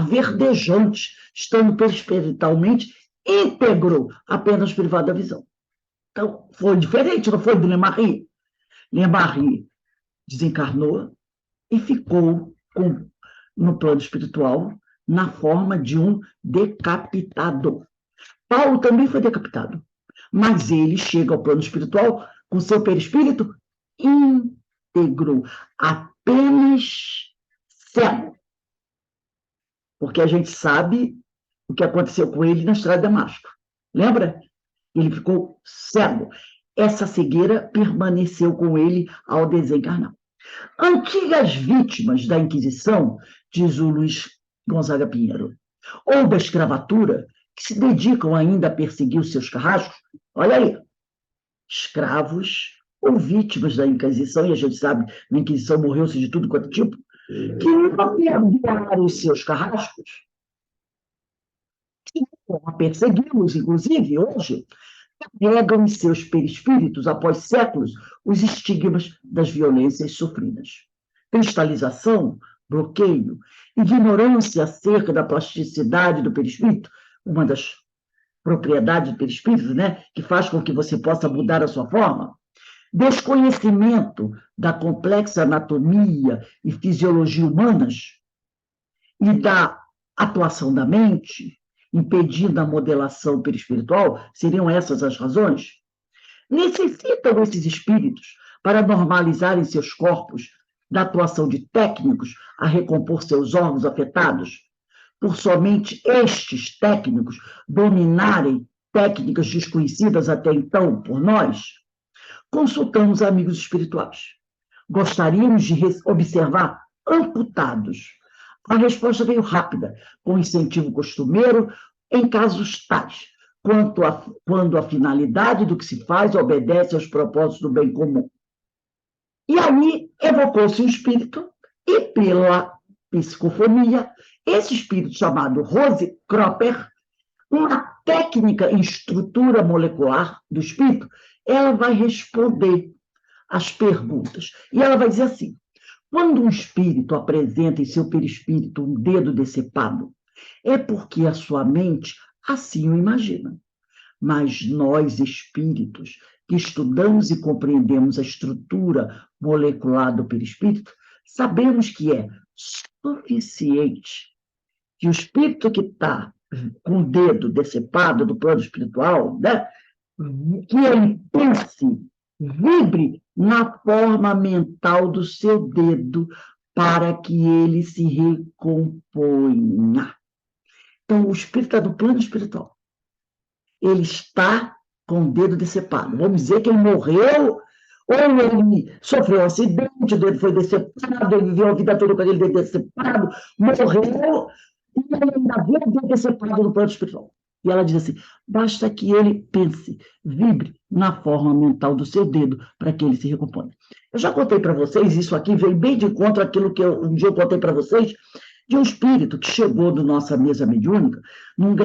verdejante, estando perispiritalmente íntegro, apenas privado da visão. Então, foi diferente, não foi do Lemarri? Lemarri desencarnou e ficou no plano espiritual na forma de um decapitado. Paulo também foi decapitado, mas ele chega ao plano espiritual com seu perispírito íntegro, apenas cego. Porque a gente sabe o que aconteceu com ele na estrada de Damasco. Lembra? Ele ficou cego. Essa cegueira permaneceu com ele ao desencarnar. Antigas vítimas da Inquisição, diz o Luiz Gonzaga Pinheiro, ou da escravatura, que se dedicam ainda a perseguir os seus carrascos, olha aí, escravos ou vítimas da Inquisição, e a gente sabe, na Inquisição morreu-se de tudo quanto tipo, que não perdoaram os seus carrascos, que a persegui-los, inclusive, hoje, carregam em seus perispíritos, após séculos, os estigmas das violências sofridas. Cristalização, bloqueio, ignorância acerca da plasticidade do perispírito, uma das propriedades do perispírito, né, que faz com que você possa mudar a sua forma, desconhecimento da complexa anatomia e fisiologia humanas e da atuação da mente, impedindo a modelação perispiritual, seriam essas as razões? Necessitam esses espíritos, para normalizarem seus corpos, da atuação de técnicos a recompor seus órgãos afetados, por somente estes técnicos dominarem técnicas desconhecidas até então por nós? Consultamos amigos espirituais. Gostaríamos de observar amputados. A resposta veio rápida, com incentivo costumeiro, em casos tais, quando a finalidade do que se faz obedece aos propósitos do bem comum. E aí evocou-se um espírito, e pela psicofonia, esse espírito chamado Rose Cropper, uma técnica em estrutura molecular do espírito, ela vai responder às perguntas. E ela vai dizer assim: quando um espírito apresenta em seu perispírito um dedo decepado, é porque a sua mente assim o imagina. Mas nós, espíritos, que estudamos e compreendemos a estrutura molecular do perispírito, sabemos que é suficiente que o espírito que está com o dedo decepado do plano espiritual, né, que ele pense, vibre na forma mental do seu dedo para que ele se recomponha. Então, o espírito está do plano espiritual. Ele está com o dedo decepado. Vamos dizer que ele morreu, ou ele sofreu um acidente, o dedo foi decepado, ele viveu a vida toda com aquele dedo decepado, morreu, e ele ainda vê o dedo decepado no plano espiritual. E ela diz assim: basta que ele pense, vibre na forma mental do seu dedo para que ele se recomponha. Eu já contei para vocês, isso aqui veio bem de encontro àquilo que um dia eu contei para vocês, de um espírito que chegou da nossa mesa mediúnica num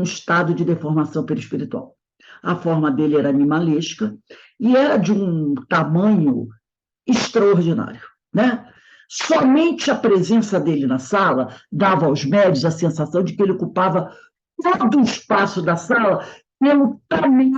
estado de deformação perispiritual. A forma dele era animalesca e era de um tamanho extraordinário, né? Somente a presença dele na sala dava aos médios a sensação de que ele ocupava todo o espaço da sala pelo tamanho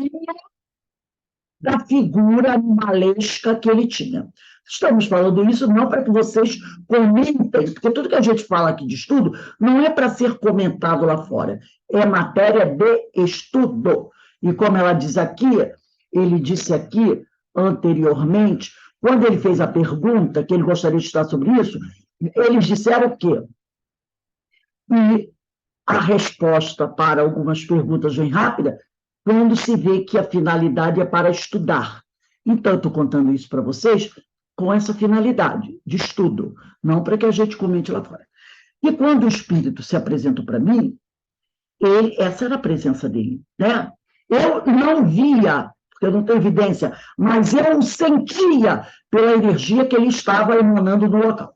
da figura animalesca que ele tinha. Estamos falando isso não para que vocês comentem, porque tudo que a gente fala aqui de estudo não é para ser comentado lá fora, é matéria de estudo. E como ela diz aqui, ele disse aqui anteriormente, quando ele fez a pergunta, que ele gostaria de estudar sobre isso, eles disseram que e a resposta para algumas perguntas bem rápida, quando se vê que a finalidade é para estudar. Então, estou contando isso para vocês com essa finalidade de estudo, não para que a gente comente lá fora. E quando o espírito se apresentou para mim, essa era a presença dele, né? Eu não via, porque eu não tenho evidência, mas eu o sentia pela energia que ele estava emanando no local.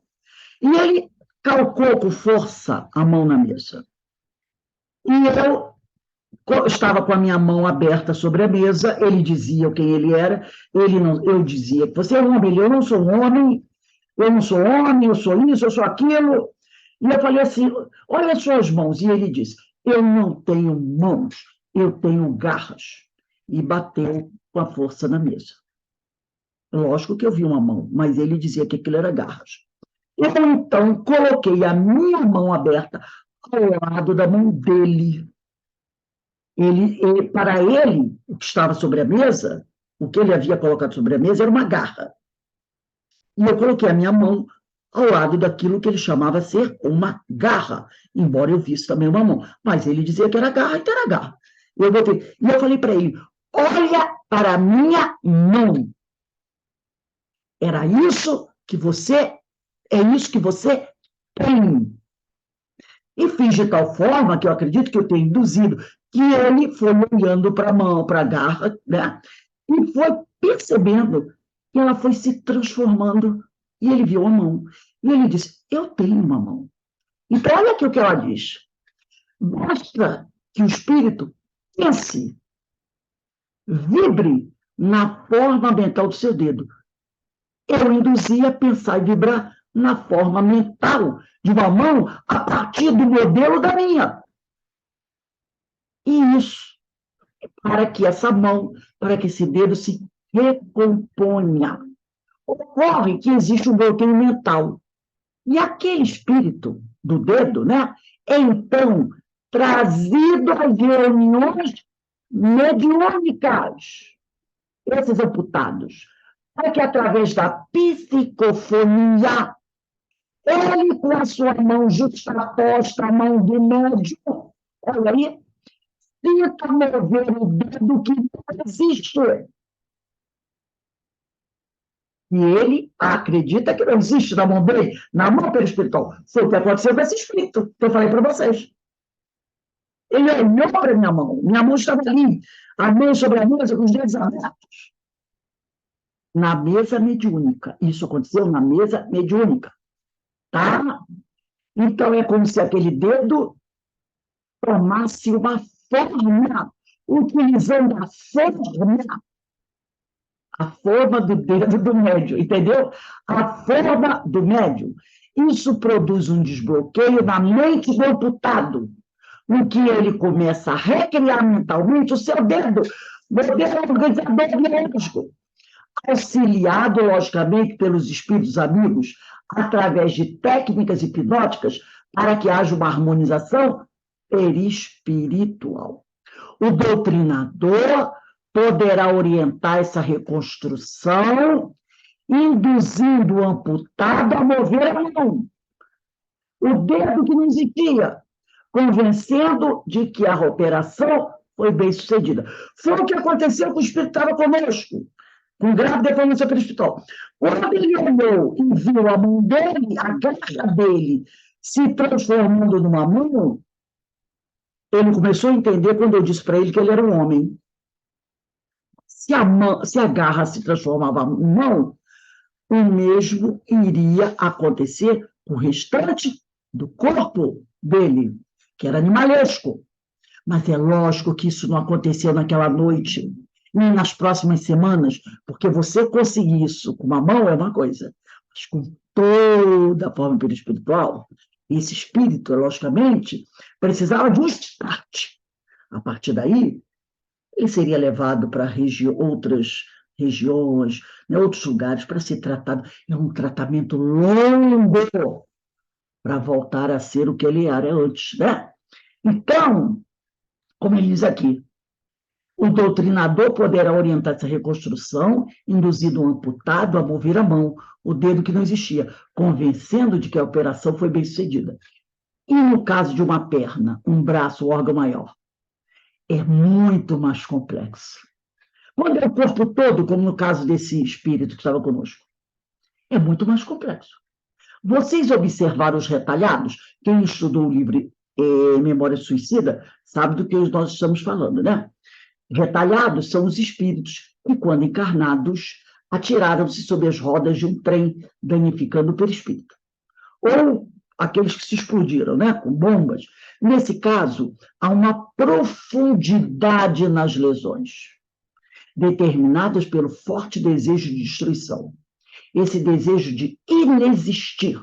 E ele calcou com força a mão na mesa. E eu estava com a minha mão aberta sobre a mesa, ele dizia quem ele era, eu dizia, você é um homem, eu não sou um homem, eu não sou homem, eu sou isso, eu sou aquilo. E eu falei assim, olha as suas mãos. E ele disse, eu não tenho mãos, eu tenho garras. E bateu com a força na mesa. Lógico que eu vi uma mão, mas ele dizia que aquilo era garras. Eu, então, coloquei a minha mão aberta ao lado da mão dele. Para ele, o que estava sobre a mesa, o que ele havia colocado sobre a mesa era uma garra. E eu coloquei a minha mão ao lado daquilo que ele chamava ser uma garra, embora eu visse também uma mão. Mas ele dizia que era garra, então era garra. E eu falei para ele, olha para a minha mão. É isso que você tem. E fiz de tal forma que eu acredito que eu tenho induzido que ele foi olhando para a mão, para a garra, né? E foi percebendo que ela foi se transformando, e ele viu a mão. E ele disse, eu tenho uma mão. Então, olha aqui o que ela diz. Basta que o espírito pense, vibre na forma mental do seu dedo. Eu induzi a pensar e vibrar na forma mental de uma mão a partir do modelo da minha. E isso, para que essa mão, para que esse dedo se recomponha. Ocorre que existe um bloqueio mental. E aquele espírito do dedo, né, é então trazido às reuniões mediúnicas, esses amputados, para que através da psicofonia, ele com a sua mão justaposta à mão do médium, olha aí, tenta mover o dedo que não existe. E ele acredita que não existe na mão dele, na mão perispiritual. Foi o que aconteceu com esse espírito, que eu falei para vocês. Ele olhou para minha mão estava ali, a mão sobre a mesa, com os dedos abertos. Na mesa mediúnica. Isso aconteceu na mesa mediúnica. Tá? Então, é como se aquele dedo tomasse uma forma, utilizando a forma do dedo do médium, entendeu? A forma do médium. Isso produz um desbloqueio na mente do amputado, em que ele começa a recriar mentalmente o seu dedo, modelo organizador biológico, auxiliado, logicamente, pelos espíritos amigos, através de técnicas hipnóticas, para que haja uma harmonização perispiritual. O doutrinador poderá orientar essa reconstrução, induzindo o amputado a mover a mão, o dedo que não existia, convencendo de que a operação foi bem sucedida. Foi o que aconteceu com o espírito que estava conosco, com grave deformação perispiritual. Quando ele olhou e viu a mão dele, a garra dele, se transformando numa mão, ele começou a entender quando eu disse para ele que ele era um homem. Se a garra se transformava em mão, o mesmo iria acontecer com o restante do corpo dele, que era animalesco. Mas é lógico que isso não aconteceu naquela noite, nem nas próximas semanas, porque você conseguir isso com uma mão é uma coisa, mas com toda a forma perispiritual, esse espírito, logicamente, precisava de um start. A partir daí, ele seria levado para outras regiões, né, outros lugares, para ser tratado. É um tratamento longo para voltar a ser o que ele era antes, né? Então, como ele diz aqui, O doutrinador poderá orientar essa reconstrução, induzindo o amputado a mover a mão, o dedo que não existia, convencendo de que a operação foi bem-sucedida. E no caso de uma perna, um braço, um órgão maior? É muito mais complexo. Quando é o corpo todo, como no caso desse espírito que estava conosco, é muito mais complexo. Vocês observaram os retalhados? Quem estudou o livro Memória Suicida sabe do que nós estamos falando, né? Retalhados são os espíritos que, quando encarnados, atiraram-se sobre as rodas de um trem, danificando o perispírito. Ou aqueles que se explodiram, né, com bombas. Nesse caso, há uma profundidade nas lesões, determinadas pelo forte desejo de destruição. Esse desejo de inexistir,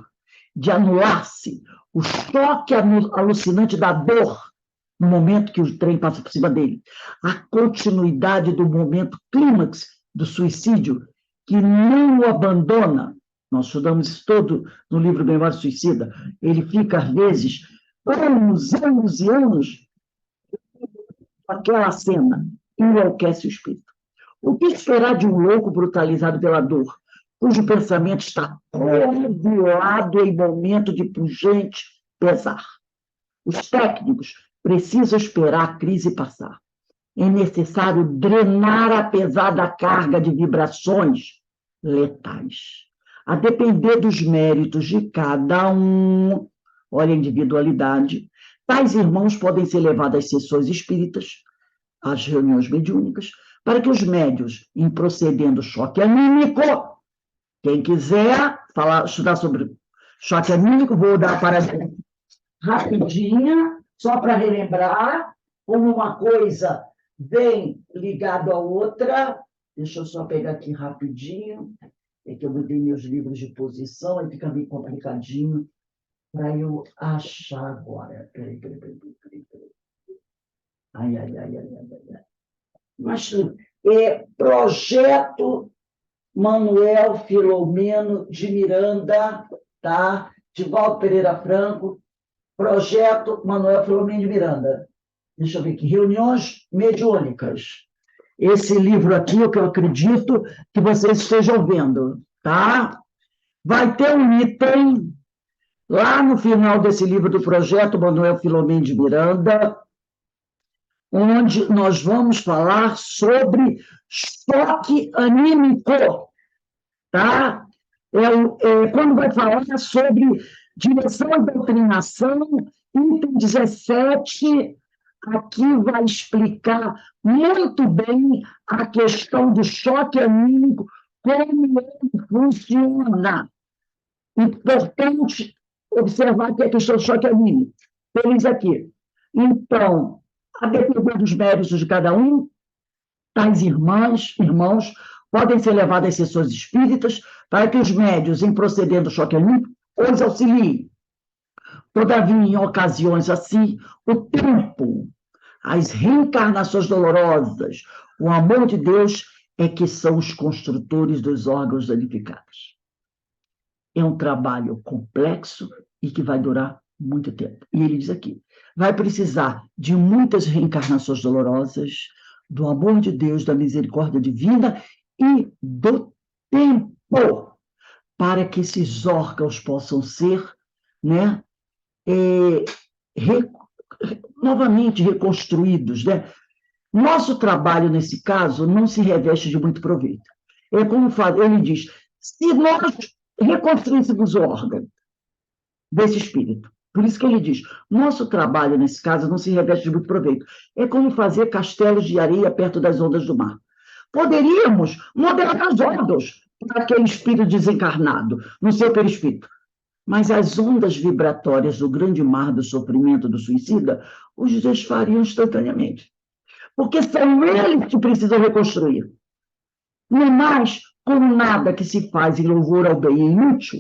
de anular-se, o choque alucinante da dor no momento que o trem passa por cima dele, a continuidade do momento clímax do suicídio, que não o abandona. Nós estudamos isso todo no livro Memória Suicida. Ele fica, às vezes, anos e anos com aquela cena, e enlouquece o espírito. O que esperar de um louco brutalizado pela dor, cujo pensamento está coagulado em momento de pungente pesar? Os técnicos precisam esperar a crise passar. É necessário drenar a pesada carga de vibrações letais. A depender dos méritos de cada um, olha a individualidade, tais irmãos podem ser levados às sessões espíritas, às reuniões mediúnicas, para que os médios, em procedendo choque anímico, quem quiser estudar sobre choque anímico, vou dar para rapidinha, só para relembrar, como uma coisa bem ligada à outra. Deixa eu só pegar aqui rapidinho, é que eu mudei meus livros de posição, aí fica meio complicadinho para eu achar agora. Peraí. Ai. Mas Projeto Manuel Filomeno de Miranda, tá? De Valdo Pereira Franco, Projeto Manuel Filomeno de Miranda. Deixa eu ver aqui, Reuniões Mediúnicas. Esse livro aqui, o que eu acredito que vocês estejam vendo, tá? Vai ter um item lá no final desse livro do Projeto Manuel Filomeno de Miranda, onde nós vamos falar sobre choque anímico, tá? Quando vai falar sobre direção e doutrinação, item 17, aqui vai explicar muito bem a questão do choque anímico, como ele funciona. Importante observar que a questão do choque anímico. Eles aqui. Então, a depender dos méritos de cada um, tais irmãos podem ser levados às sessões espíritas para que os médios, em procedendo ao choque anímico, os auxiliem. Todavia, em ocasiões assim, o tempo, as reencarnações dolorosas, o amor de Deus é que são os construtores dos órgãos danificados. É um trabalho complexo e que vai durar muito tempo. E ele diz aqui, vai precisar de muitas reencarnações dolorosas, do amor de Deus, da misericórdia divina e do tempo, para que esses órgãos possam ser, né, novamente reconstruídos, né? Nosso trabalho, nesse caso, não se reveste de muito proveito. É como ele diz, se nós reconstruíssemos o órgão desse espírito, por isso que ele diz, nosso trabalho, nesse caso, não se reveste de muito proveito. É como fazer castelos de areia perto das ondas do mar. Poderíamos modelar os órgãos para aquele espírito desencarnado, no seu perispírito. Mas as ondas vibratórias do grande mar do sofrimento do suicida os desfariam instantaneamente. Porque são eles que precisam reconstruir. Não é mais como nada que se faz em louvor ao bem é inútil.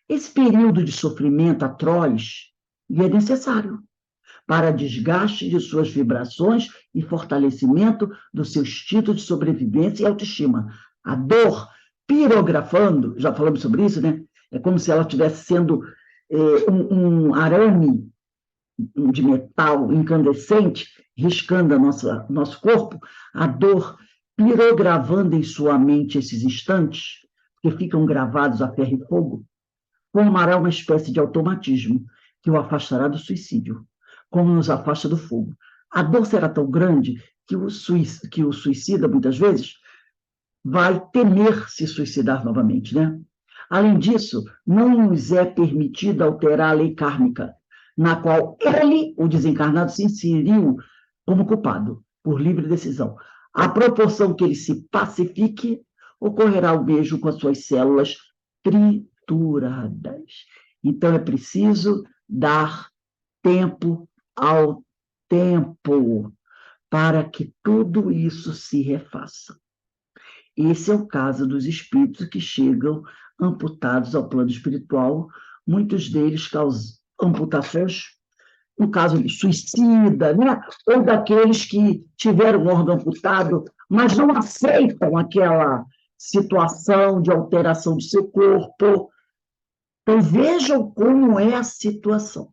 Esse período de sofrimento atroz lhe é necessário para desgaste de suas vibrações e fortalecimento do seu instinto de sobrevivência e autoestima. A dor, pirografando, já falamos sobre isso, né? É como se ela estivesse sendo um arame de metal incandescente riscando nosso corpo, a dor pirogravando em sua mente esses instantes, que ficam gravados a ferro e fogo, formará uma espécie de automatismo que o afastará do suicídio, como nos afasta do fogo. A dor será tão grande que o suicida, muitas vezes, vai temer se suicidar novamente, né? Além disso, não nos é permitido alterar a lei kármica, na qual ele, o desencarnado, se inseriu como culpado, por livre decisão. À proporção que ele se pacifique, ocorrerá o mesmo com as suas células trituradas. Então, é preciso dar tempo ao tempo para que tudo isso se refaça. Esse é o caso dos espíritos que chegam amputados ao plano espiritual, muitos deles causam amputações, no caso de suicida, né? Ou daqueles que tiveram o órgão amputado, mas não aceitam aquela situação de alteração do seu corpo. Então, vejam como é a situação,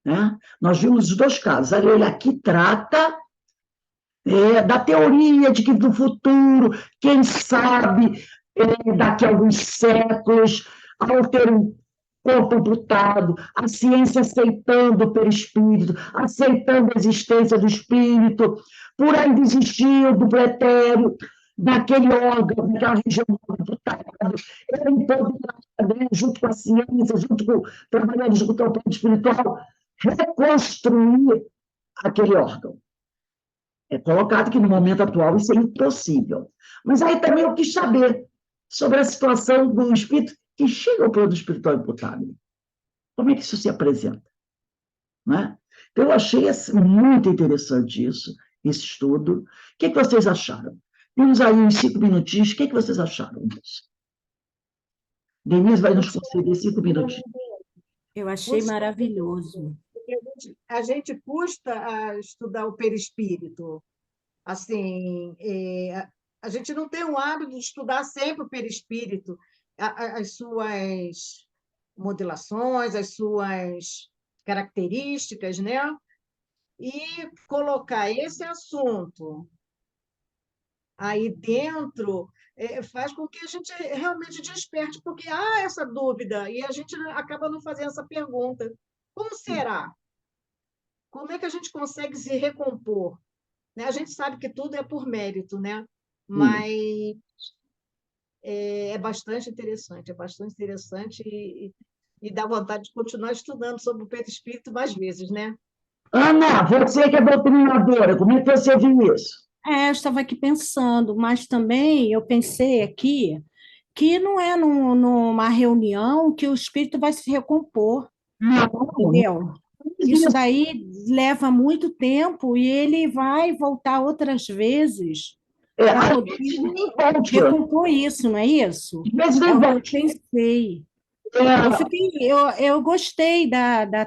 né? Nós vimos os dois casos. Ele aqui trata da teoria de que no futuro, quem sabe, daqui a alguns séculos, ao ter um corpo amputado, a ciência aceitando o perispírito, aceitando a existência do espírito, por ainda existir o duplo etéreo, daquele órgão, daquela região amputada, ele empoderar, junto com a ciência, trabalhando junto com o plano espiritual, reconstruir aquele órgão. É colocado que, no momento atual, isso é impossível. Mas aí também eu quis saber sobre a situação do espírito que chega ao plano espiritual imputado. Como é que isso se apresenta? Né? Então, eu achei muito interessante isso, esse estudo. O que vocês acharam? Temos aí uns 5 minutinhos. O que vocês acharam disso? Denise vai nos conceder 5 minutinhos. Eu achei maravilhoso. A gente custa a estudar o perispírito. Assim, a gente não tem o hábito de estudar sempre o perispírito, as suas modulações, as suas características, né? E colocar esse assunto aí dentro faz com que a gente realmente desperte, porque há essa dúvida, e a gente acaba não fazendo essa pergunta. Como será? Como é que a gente consegue se recompor? Né? A gente sabe que tudo é por mérito, né? Mas é bastante interessante e dá vontade de continuar estudando sobre o perispírito mais vezes, né? Ana, você que é doutrinadora, como é que você viu isso? Eu estava aqui pensando, mas também eu pensei aqui que não é numa reunião que o espírito vai se recompor, entendeu? Isso daí leva muito tempo e ele vai voltar outras vezes para poder recompor isso, não é isso? É o que eu pensei. Eu gostei da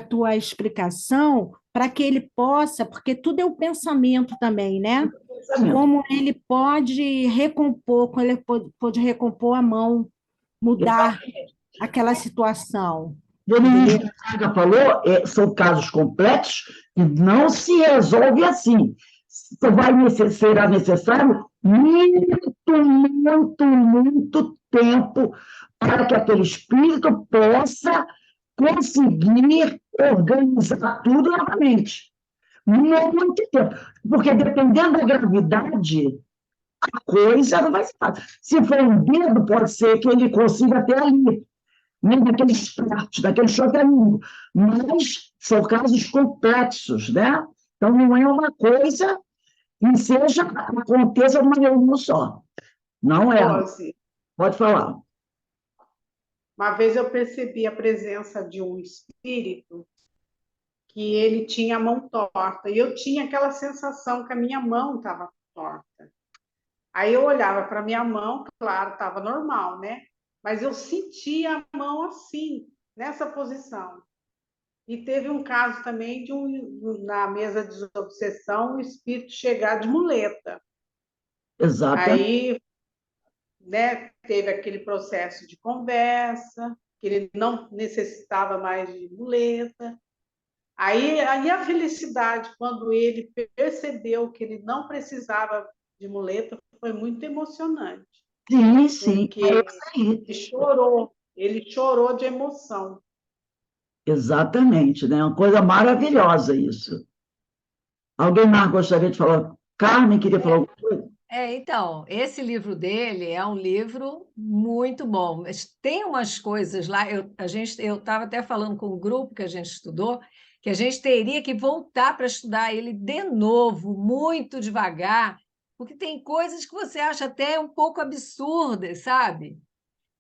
tua explicação para que ele possa, porque tudo é o pensamento também, né? Como ele pode recompor, como ele pode recompor a mão, mudar aquela situação. Como a Saga falou, são casos complexos e não se resolve assim. Será necessário muito tempo para que aquele espírito possa conseguir organizar tudo novamente. Muito tempo. Porque, dependendo da gravidade, a coisa não vai ser fácil. Se for um dedo, pode ser que ele consiga até ali, nem daqueles pratos, daquele chocalinho. Mas são casos complexos, né? Então, não é uma coisa que aconteça numa reunião só. Não é. Pode falar. Uma vez eu percebi a presença de um espírito que ele tinha a mão torta, e eu tinha aquela sensação que a minha mão estava torta. Aí eu olhava para a minha mão, claro, estava normal, né? Mas eu sentia a mão assim, nessa posição. E teve um caso também na mesa de desobsessão, o espírito chegar de muleta. Exato. Aí, né, teve aquele processo de conversa, que ele não necessitava mais de muleta. Aí a felicidade, quando ele percebeu que ele não precisava de muleta, foi muito emocionante. Sim, sim. Porque ele chorou de emoção. Exatamente, né? Uma coisa maravilhosa isso. Alguém mais gostaria de falar? Carmen queria falar alguma coisa? Então, esse livro dele é um livro muito bom, mas tem umas coisas lá. Eu estava até falando com o grupo que a gente estudou, que a gente teria que voltar para estudar ele de novo, muito devagar, porque tem coisas que você acha até um pouco absurdas, sabe?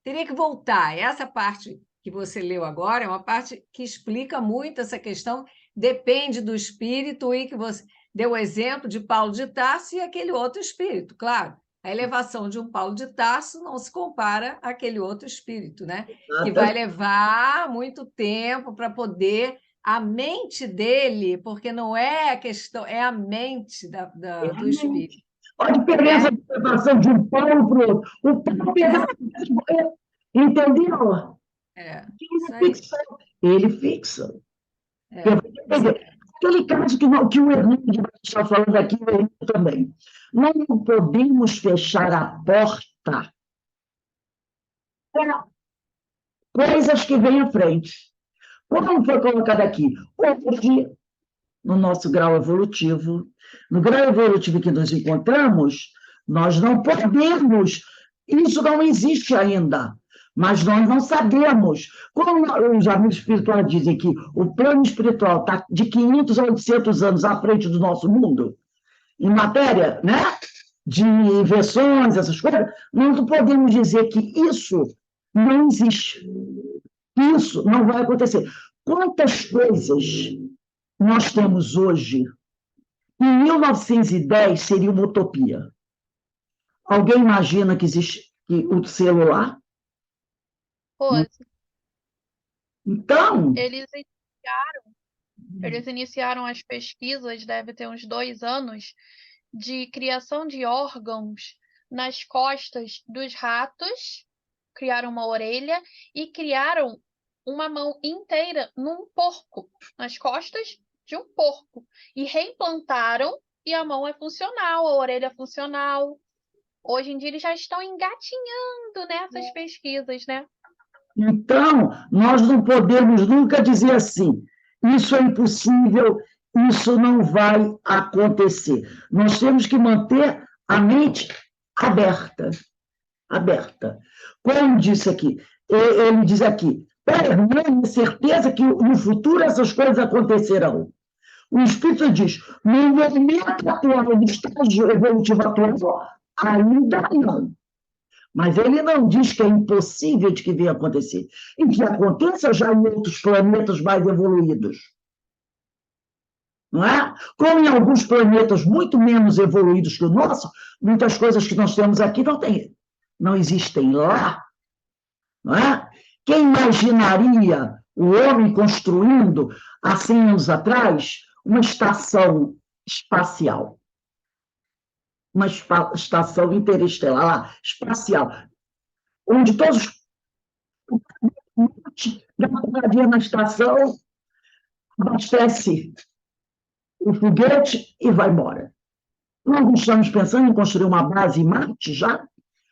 Teria que voltar. Essa parte que você leu agora é uma parte que explica muito essa questão, depende do espírito, e que você deu o exemplo de Paulo de Tarso e aquele outro espírito, claro. A elevação de um Paulo de Tarso não se compara àquele outro espírito, né? Que vai levar muito tempo para poder a mente dele, porque não é a questão, é a mente do espírito. Olha a diferença de elevação de um Paulo para o outro. O Paulo pegava, entendeu? Ele fixa. Aquele caso que o Hernando está falando aqui, eu também. Nós não podemos fechar a porta para coisas que vêm à frente. Como foi colocado aqui? Hoje, no nosso grau evolutivo, no grau evolutivo que nos encontramos, nós não podemos, isso não existe ainda, mas nós não sabemos. Como os amigos espirituais dizem que o plano espiritual está de 500 a 800 anos à frente do nosso mundo, em matéria, né, de invenções, essas coisas, nós não podemos dizer que isso não existe. Isso não vai acontecer. Quantas coisas nós temos hoje, em 1910 seria uma utopia. Alguém imagina que existe o celular? Então... Eles iniciaram as pesquisas, deve ter uns 2 anos, de criação de órgãos nas costas dos ratos, criaram uma orelha e criaram uma mão inteira num porco, nas costas de um porco, e reimplantaram, e a mão é funcional, a orelha é funcional. Hoje em dia eles já estão engatinhando nessas pesquisas, né? Então, nós não podemos nunca dizer assim, isso é impossível, isso não vai acontecer. Nós temos que manter a mente aberta. Aberta. Como disse aqui, ele diz aqui, não é certeza que no futuro essas coisas acontecerão. O Espírito diz, no momento atual, no estágio evolutivo atual, ainda não. Mas ele não diz que é impossível de que venha acontecer. E que aconteça já em outros planetas mais evoluídos. Não é? Como em alguns planetas muito menos evoluídos que o nosso, muitas coisas que nós temos aqui não existem lá. Não é? Quem imaginaria o homem construindo, há 100 anos atrás, uma estação espacial? Uma estação interestelar, lá, espacial, onde todos dá uma dia na estação, abastece o foguete e vai embora. Nós não estamos pensando em construir uma base em Marte já?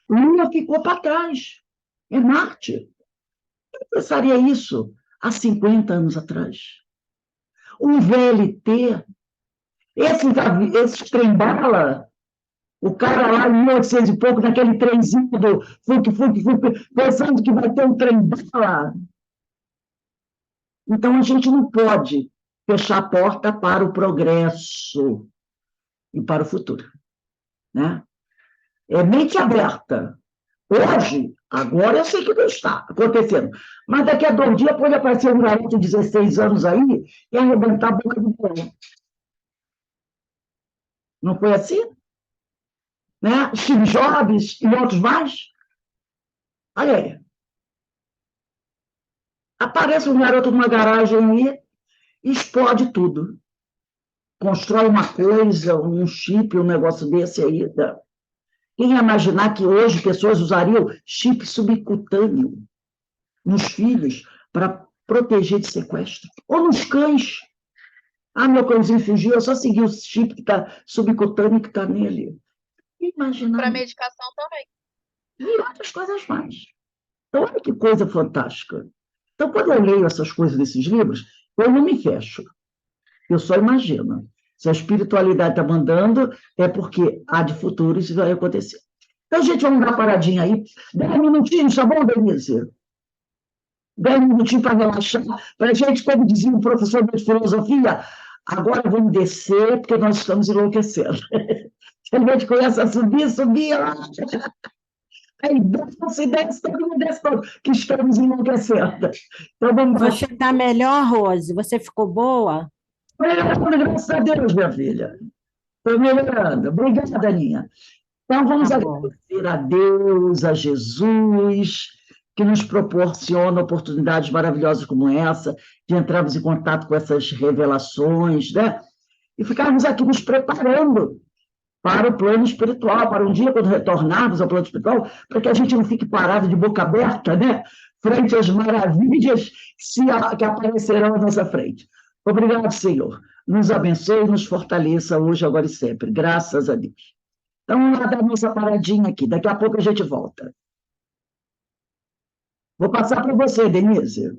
Lua ficou para trás. É Marte. Eu pensaria isso há 50 anos atrás. Um VLT, esse trem-bala, o cara lá em 1800 e pouco, naquele trenzinho do pensando que vai ter um trem-bala. Então, a gente não pode fechar a porta para o progresso e para o futuro. Né? É mente aberta. Hoje, agora eu sei que não está acontecendo, mas daqui a 2 dias pode aparecer um garoto de 16 anos aí e arrebentar a boca do balão. Não foi assim? Né? Steve Jobs e outros mais. Olha aí. Aparece um garoto numa garagem aí e explode tudo. Constrói uma coisa, um chip, um negócio desse aí. Tá? Quem ia imaginar que hoje pessoas usariam chip subcutâneo nos filhos para proteger de sequestro? Ou nos cães? Ah, meu cãozinho fugiu, eu só segui o chip que está subcutâneo que está nele. Imagina. Para medicação também. E outras coisas mais. Então, olha que coisa fantástica. Então, quando eu leio essas coisas nesses livros, eu não me fecho. Eu só imagino. Se a espiritualidade está mandando, é porque há de futuro isso vai acontecer. Então, gente, vamos dar uma paradinha aí. 10 minutinhos, tá bom, Denise? 10 minutinhos para relaxar. Para a gente, como dizia o professor de filosofia, agora vamos descer, porque nós estamos enlouquecendo. Se a gente começa a subir, subir, aí desce, todo mundo desce, que estamos enlouquecendo. Então, vamos Você está melhor, Rose? Você ficou boa? melhorando, graças a Deus, minha filha. Estou melhorando. Obrigada, Aninha. Então, vamos Tá bom. agradecer a Deus, a Jesus, que nos proporciona oportunidades maravilhosas como essa, de entrarmos em contato com essas revelações, né? E ficarmos aqui nos preparando para o plano espiritual, para um dia, quando retornarmos ao plano espiritual, para que a gente não fique parado de boca aberta, né? Frente às maravilhas que aparecerão à nossa frente. Obrigado, Senhor. Nos abençoe e nos fortaleça hoje, agora e sempre. Graças a Deus. Então, vamos lá dar nossa paradinha aqui. Daqui a pouco a gente volta. Vou passar para você, Denise.